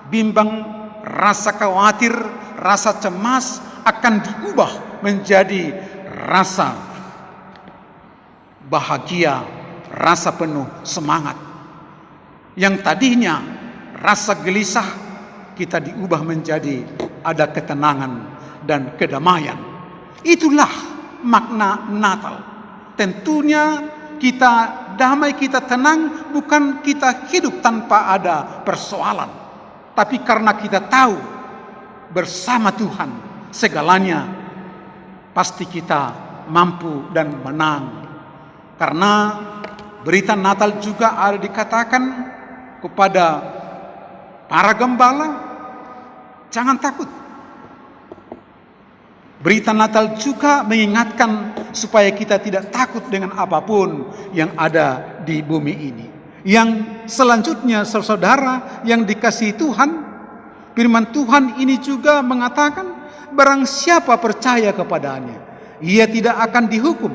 bimbang, rasa khawatir, rasa cemas akan diubah menjadi rasa bahagia, rasa penuh semangat. Yang tadinya rasa gelisah, kita diubah menjadi ada ketenangan dan kedamaian. Itulah makna Natal. Tentunya kita damai, kita tenang, bukan kita hidup tanpa ada persoalan, tapi karena kita tahu bersama Tuhan segalanya pasti kita mampu dan menang. Karena berita Natal juga ada dikatakan kepada para gembala, jangan takut. Berita Natal juga mengingatkan supaya kita tidak takut dengan apapun yang ada di bumi ini. Yang selanjutnya saudara yang dikasihi Tuhan, firman Tuhan ini juga mengatakan, barang siapa percaya kepadanya, ia tidak akan dihukum.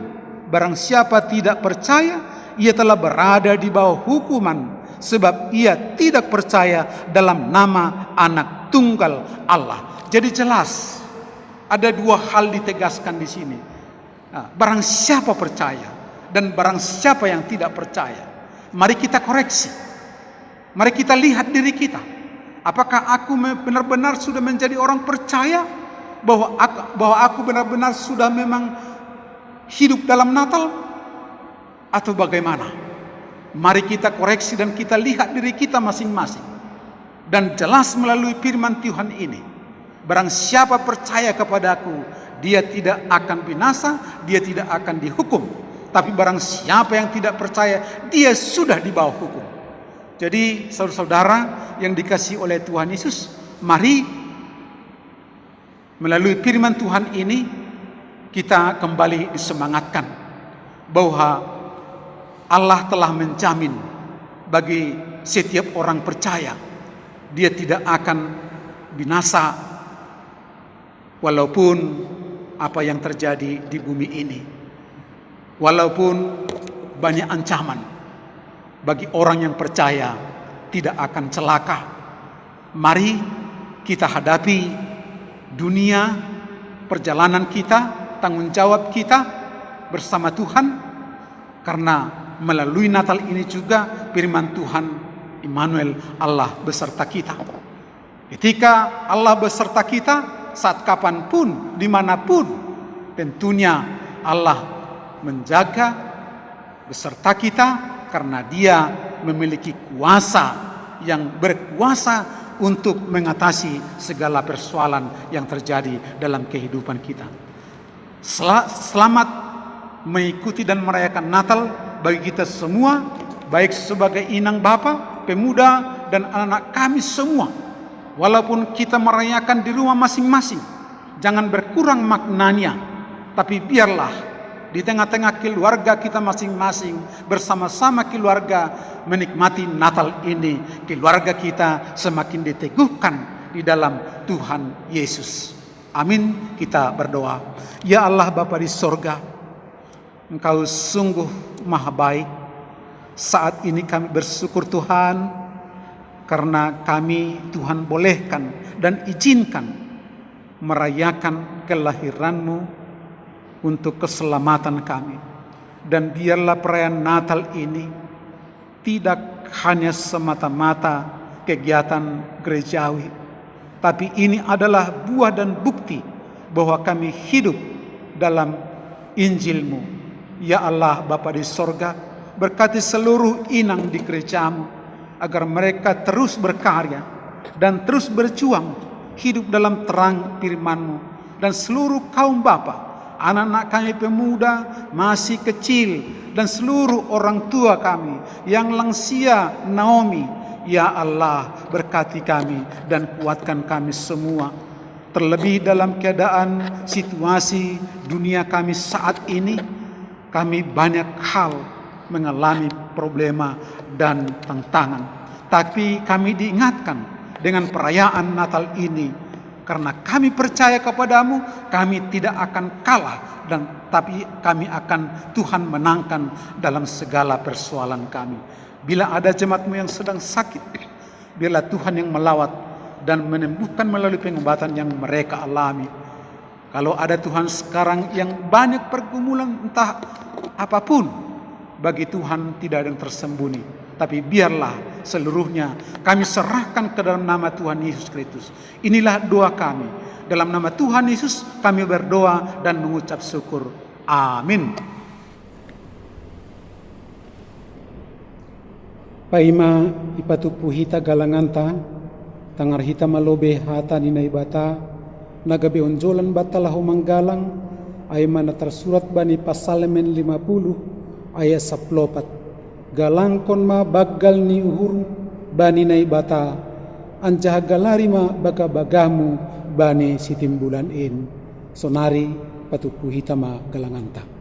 Barang siapa tidak percaya, ia telah berada di bawah hukuman, sebab ia tidak percaya dalam nama Anak Tunggal Allah. Jadi jelas, ada dua hal ditegaskan di sini. Nah, barang siapa percaya dan barang siapa yang tidak percaya. Mari kita koreksi. Mari kita lihat diri kita. Apakah aku benar-benar sudah menjadi orang percaya bahwa aku benar-benar sudah memang hidup dalam Natal, atau bagaimana? Mari kita koreksi dan kita lihat diri kita masing-masing. Dan jelas melalui firman Tuhan ini, barang siapa percaya kepadaku, dia tidak akan binasa, dia tidak akan dihukum. Tapi barang siapa yang tidak percaya, dia sudah di bawah hukum. Jadi saudara-saudara yang dikasihi oleh Tuhan Yesus, mari melalui firman Tuhan ini kita kembali disemangatkan bahwa Allah telah menjamin bagi setiap orang percaya, dia tidak akan binasa walaupun apa yang terjadi di bumi ini, walaupun banyak ancaman, bagi orang yang percaya tidak akan celaka. Mari kita hadapi dunia, perjalanan kita, tanggung jawab kita bersama Tuhan, karena melalui Natal ini juga firman Tuhan, Immanuel, Allah beserta kita. Ketika Allah beserta kita, saat kapanpun, dimanapun, tentunya Allah menjaga beserta kita, karena Dia memiliki kuasa yang berkuasa untuk mengatasi segala persoalan yang terjadi dalam kehidupan kita. Selamat mengikuti dan merayakan Natal bagi kita semua, baik sebagai inang bapa, pemuda, dan anak-anak kami semua. Walaupun kita merayakan di rumah masing-masing, jangan berkurang maknanya, tapi biarlah di tengah-tengah keluarga kita masing-masing, bersama-sama keluarga menikmati Natal ini, keluarga kita semakin diteguhkan di dalam Tuhan Yesus. Amin. Kita berdoa. Ya Allah Bapa di sorga, Engkau sungguh maha baik. Saat ini kami bersyukur Tuhan, karena kami Tuhan bolehkan dan izinkan merayakan kelahiran-Mu untuk keselamatan kami. Dan biarlah perayaan Natal ini tidak hanya semata-mata kegiatan gerejawi, tapi ini adalah buah dan bukti bahwa kami hidup dalam Injil-Mu. Ya Allah Bapa di sorga, berkati seluruh inang di gereja-Mu, agar mereka terus berkarya dan terus berjuang hidup dalam terang firman-Mu. Dan seluruh kaum bapa, anak-anak kami pemuda masih kecil, dan seluruh orang tua kami yang lansia Naomi, ya Allah berkati kami dan kuatkan kami semua. Terlebih dalam keadaan situasi dunia kami saat ini, kami banyak hal mengalami problema dan tantangan. Tapi kami diingatkan dengan perayaan Natal ini, karena kami percaya kepadamu, kami tidak akan kalah, tapi kami akan Tuhan menangkan dalam segala persoalan kami. Bila ada jemaatmu yang sedang sakit, biarlah Tuhan yang melawat dan menyembuhkan melalui pengobatan yang mereka alami. Kalau ada Tuhan sekarang yang banyak pergumulan entah apapun, bagi Tuhan tidak ada yang tersembunyi. Tapi biarlah seluruhnya kami serahkan ke dalam nama Tuhan Yesus Kristus. Inilah doa kami. Dalam nama Tuhan Yesus kami berdoa dan mengucap syukur. Amin. Paima ipatupu hita galanganta, tangar hita malobe hata ninai bata, nagabe onjolan bata lahu manggalang, aimana tersurat bani Pasalemen 50 ayat 14. Galangkon ma bagal ni uhur bani nai bata, anjah galari ma baga bagamu bani sitimbulan in. Sonari patupu hita ma galanganta.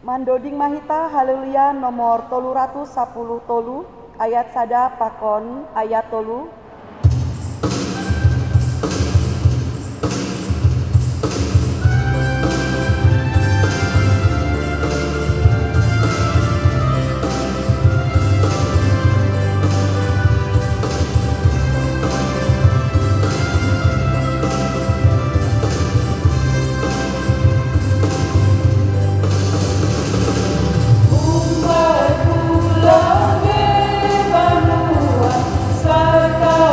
Mandoding Mahita Haleluya nomor 310 tolu ayat sada pakon ayat tolu. Sarta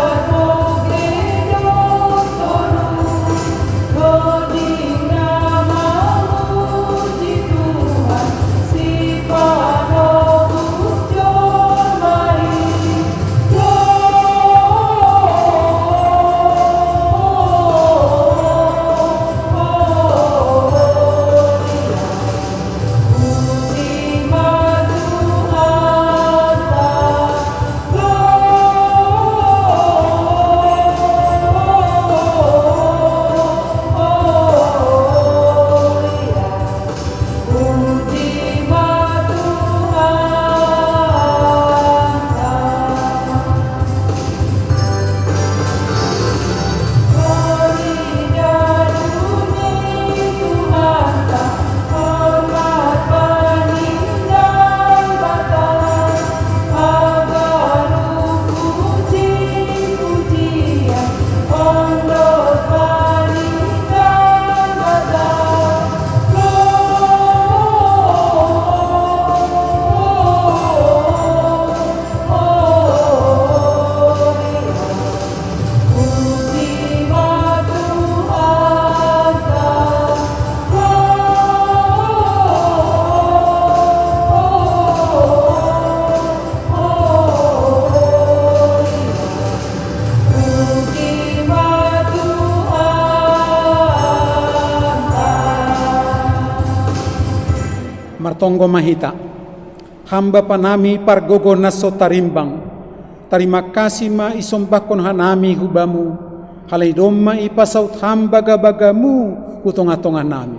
tonggo mahita. Hamba panami pargogo naso tarimbang. Terima kasih ma isombakon hanami hubamu. Halai doma ipasaut hamba gabagamu kutonga-tonga nami.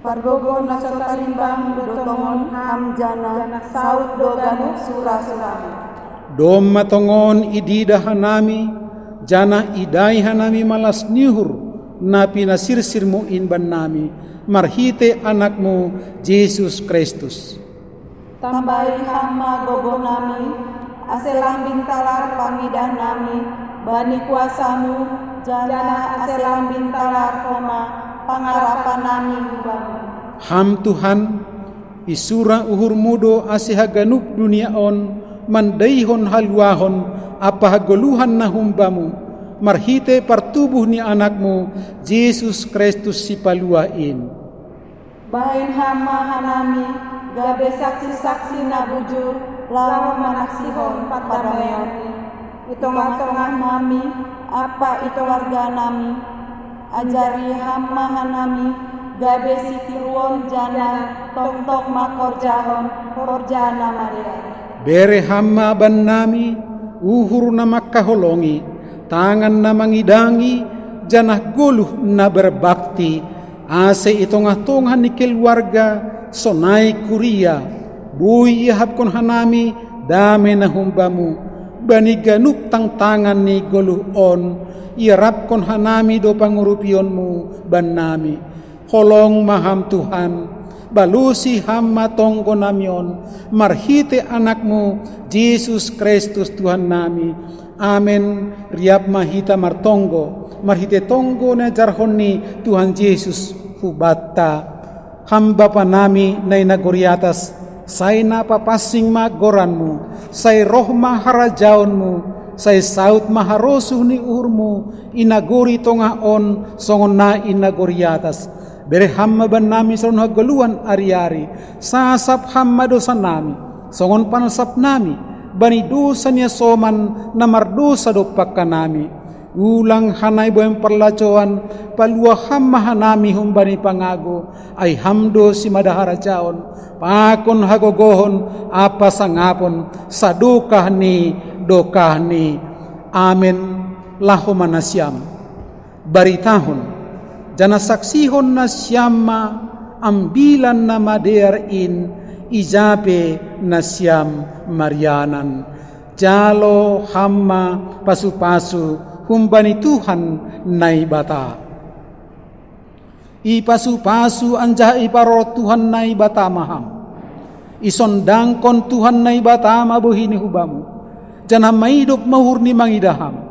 Pargogo naso tarimbang dotongon hamjana saut doganu surah-surah. Doma tongon idida hanami, jana idai hanami malas nihur, napi nasirsirmu inban nami, marhite anakmu Yesus Kristus. Tambahi hama gogo nami, aselang bintalar pangidah nami, bani kuasamu, jana aselang bintalar koma, pangarapan nami hubamu. Ham Tuhan, isura uhur mudo asihaganuk dunia on, mandaihon haluahon, apa hagoluhan na humbamu, marhite partubuh ni anakmu, Yesus Kristus si paluain. Bahin hama hanami, gabe saksi-saksi na bujur, lalu manaksihon pada meoni. Itong-tongah nami, apa itu warga nami, ajari hama hanami, gabe sitiruon jana, tong-tong makorjahon, korjana madera. Bere hama ban nami, uhur na makaholongi, tangan na mangidangi, janah guluh na berbakti, ase itong-tongah ni keluarga, sonai kuria, bui ihap kon hanami, dame na humbamu, bani ganuk tang tangan ni guluh on, iarap kon hanami do pangurupionmu ban nami, holong maham Tuhan, balusi hamma tonggo namion, marhite anakmu, Yesus Kristus Tuhan nami. Amen. Riap mahita martonggo, marhite tonggo na jarhoni Tuhan Yesus hubata. Hamba panami na inagoriatas, say napapasing magoranmu, say roh maharajaonmu, say saut maharosuh ni urmu, inagori tongaon songon na inagoriatas. Bere hamma ban nami songon hagaluan ari-ari, sasap hamma dosa nami, songon panasap nami, bani dosa niya soman na mardosa dopak kanami. Ulang hanay boyang perlacoan, palua hamma hanami humbani pangago, ay hamdo si madaharajaon, pakon hagogohon, apa sangapon, sadukah ni dokah ni. Amen. Lahu manasyam. Baritahon, jana saksihon na siyama, ambilan na madearin, ijabe na siyam marianan. Jalo hamma pasu-pasu, humbani Tuhan naibata. Ipasu-pasu anja iparo Tuhan naibata maham. Isondangkon Tuhan naibata mabuhini hubamu. Jana maidop mahurni mangidaham.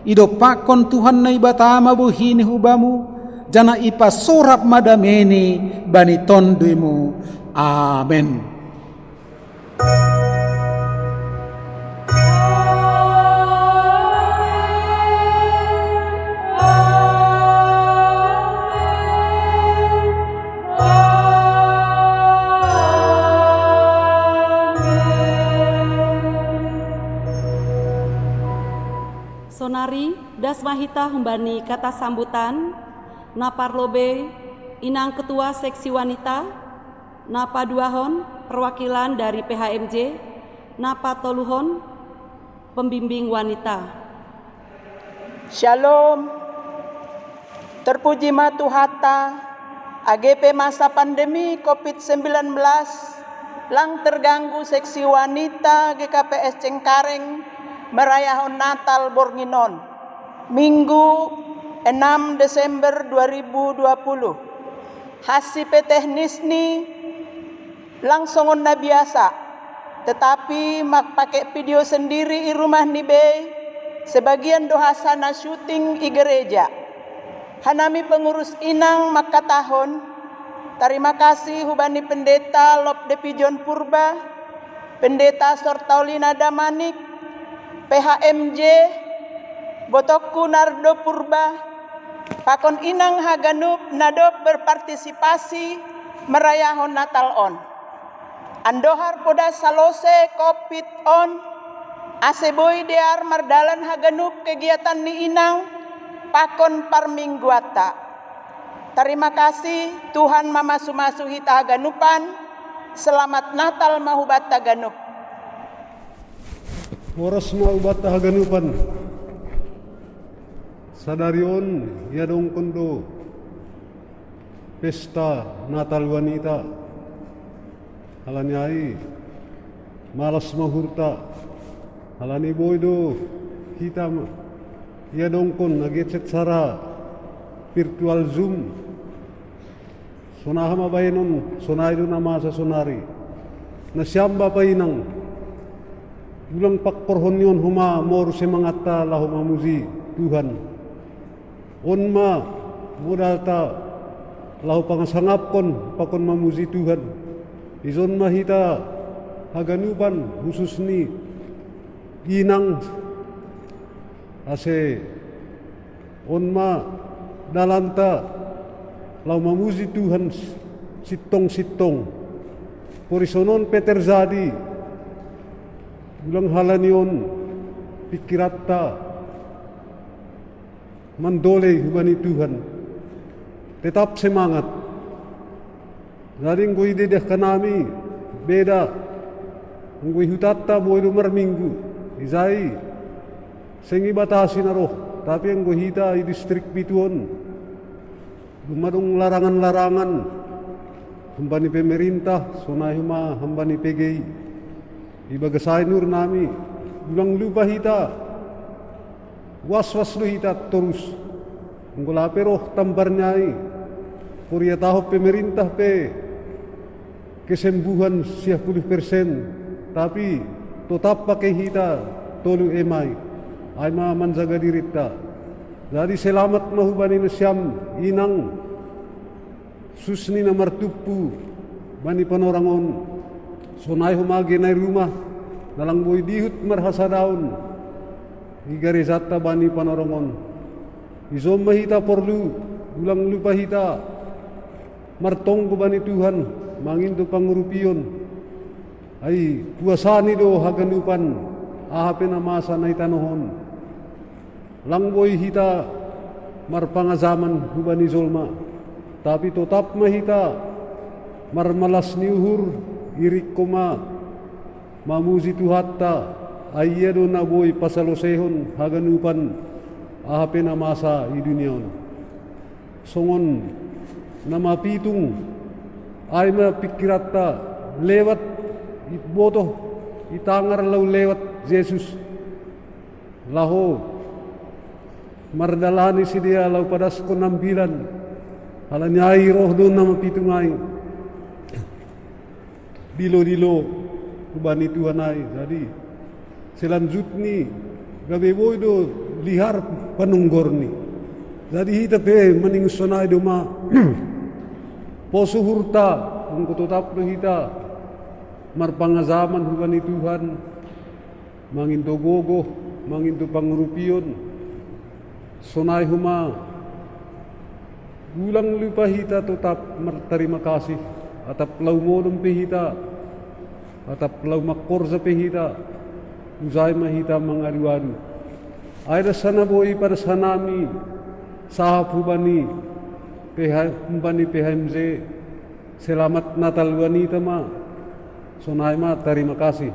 Idopakon Tuhan naibata mabuhini hubamu. Jana ipasorap madameni bani tonduimu. Amen. Sonari das mahita humbani kata sambutan na parlobe inang ketua seksi wanita na paduahon perwakilan dari PHMJ na patoluhon pembimbing wanita. Shalom. Terpuji ma Tuhata, AGP masa pandemi COVID-19 lang terganggu seksi wanita GKPS Cengkareng merayahon Natal Bornginon Minggu 6 Desember 2020. Hasipe teknis ni langsungon na biasa, tetapi mak pakai video sendiri di rumah ni be, sebagian dohasana syuting i gereja. Hanami pengurus inang maka tahun, terima kasih hubani pendeta Lop Depijon Purba, pendeta Sortaulina Damanik, PHMJ, Botokku Nardo Purba, pakon inang Haganup nadop berpartisipasi merayahon Natal on. Andohar poda salose COVID on, aseboy dear mardalan Haganup kegiatan ni inang, pakon parmingguata. Terima kasih Tuhan mamasu-masu hita Haganupan, Selamat Natal mahubata ganup. Oras mahubata haganupan. Sadarion yadong kondo pesta Natal wanita. Halanyai malas mahurta. Halani boydo hitam yadong kon nagetset sara virtual Zoom. Sonahama bayenon sonaido nama sa sonari. Nasyamba pa inang ulang pakporhonyon huma mor semangata lahu mamuzi Tuhan. Onma modal ta lahu pangasangapkon pakon mamuzi Tuhan. Izon mahita haganupan khusus ni inang ase onma dalanta lau mamuzi Tuhan sitong-sitong porisonon Peter Zadi ulang halanion pikiratta mandole hubani Tuhan tetap semangat daring goi dedah kanami beda ngoi hutatta boido marminggu izai sengi batasi naroh tapi ang goi hita i distrik Bituon Dumadong larangan-larangan hambani pemerintah, sonay huma hambani PGI. Ibagasay nur nami, ulang lupa hita, was-was lu hita terus. Ngula pero tambar nyai, Korea tahu pemerintah pe kesembuhan 10%, tapi tetap pakai hita tolu emai, ay manjaga dirita. Jadi selamat mahubani na siyam inang susni na martupu bani panorangon sonay humagi na rumah dalang boy dihut marhasa daun igarizata bani panorangon izom mahita porlu ulang lupa hita martong ko bani Tuhan manginto pangurupion ay puasani do haganupan ahapin na masa na itanohon langboy hita marpangazaman hubani Zolma tapi tetap mahita marmalas niuhur irik koma mamuzi tuhatta ayyado na boy pasalosehon haganupan ahape na masa i duniaon songon na mapitung ay mapikiratta lewat boto itangar law lewat Jesus laho mardalani si dia lau padas ko nambilan halanyai roh doon na mapitungay dilo-dilo kubani Tuhan ay jadi selanjutni gabi boy do lihar panunggor ni jadi hita pe maning sonay do ma poso hurta ang kututap do hita marpangazaman kubani Tuhan manginto gogo manginto pangurupion sonay huma ulang lupa hita tetap terima kasih atap lau modong pihita atap lau makor sa pihita uzay mahita mangadu-adu ay sana boy para sanami sahap hubani PHMZ selamat Natal wanita ma sonay ma terima kasih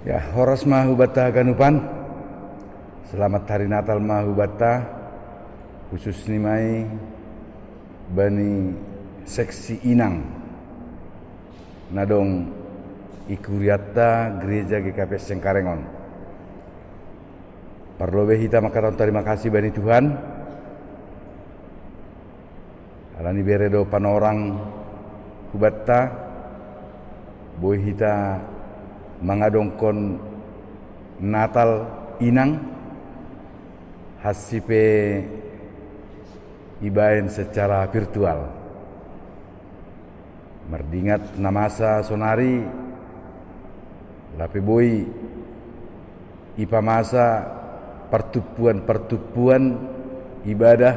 ya horas mahubata ganupan. Selamat Hari Natal mahubata khusus nimai bani seksi inang nadong ikuriatta gereja GKP Sengkarengon. Parlobe hita makaron terima kasih bani Tuhan. Alani beredo panorang hubata boy hita mangadongkon Natal inang hasipe ibaen secara virtual. Mardingat namasa sonari lape boy ipamasa pertupuan ibadah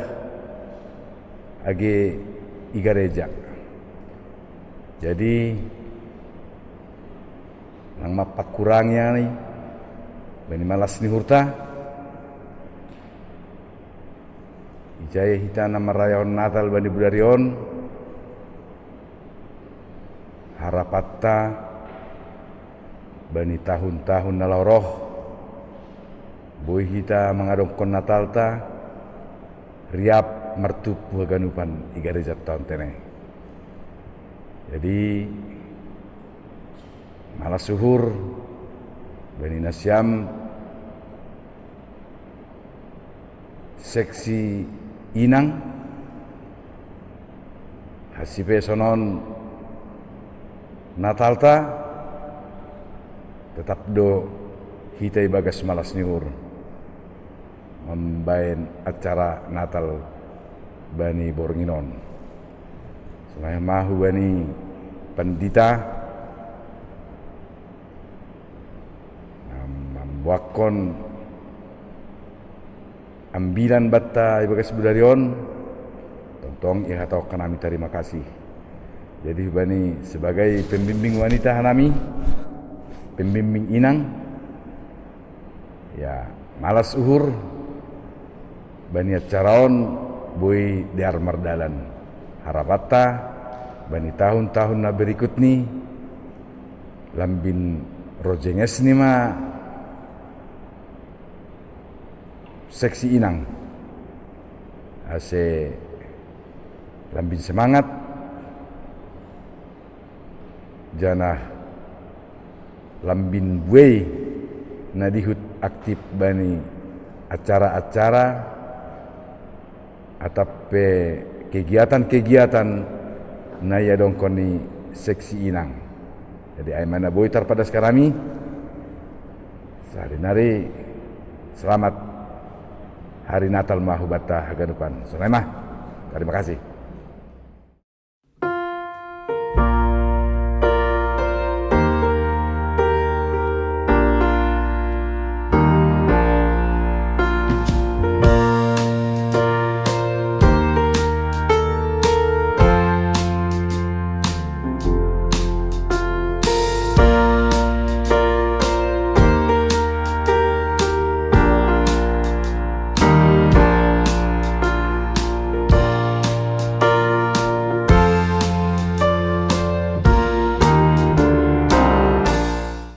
age igareja. Jadi nang mapakurangnya nih bani malas ni hurta ijaya hita na marayaon Natal bani budarion harapatta bani tahun-tahun naloroh boy hita mengadongkon natalta riap mertupu ganupan igarejat tahun tene. Jadi malas suhur bani nasyam seksi inang hasipe sonon natalta tetap do hitai bagas malas niur membain acara Natal bani Boronginon. Selain mahu bani pendita membuatkan ambilan batta ibagas budarion tong ya atau kanami terima kasih. Jadi bani sebagai pembimbing wanita hanami, pembimbing inang, ya malas uhur bani acaraon boy diar mardalan harapatta bani tahun-tahun na berikut ni lambin rojenges ni ma seksi inang ase lambin semangat janah lambin buai nadihut aktif bani acara-acara atape kegiatan-kegiatan na ya dongkoni seksi inang. Jadi ay mana boy tarpada sekarami sehari-hari selamat Hari Natal Mahubata Haganupan. Terima kasih.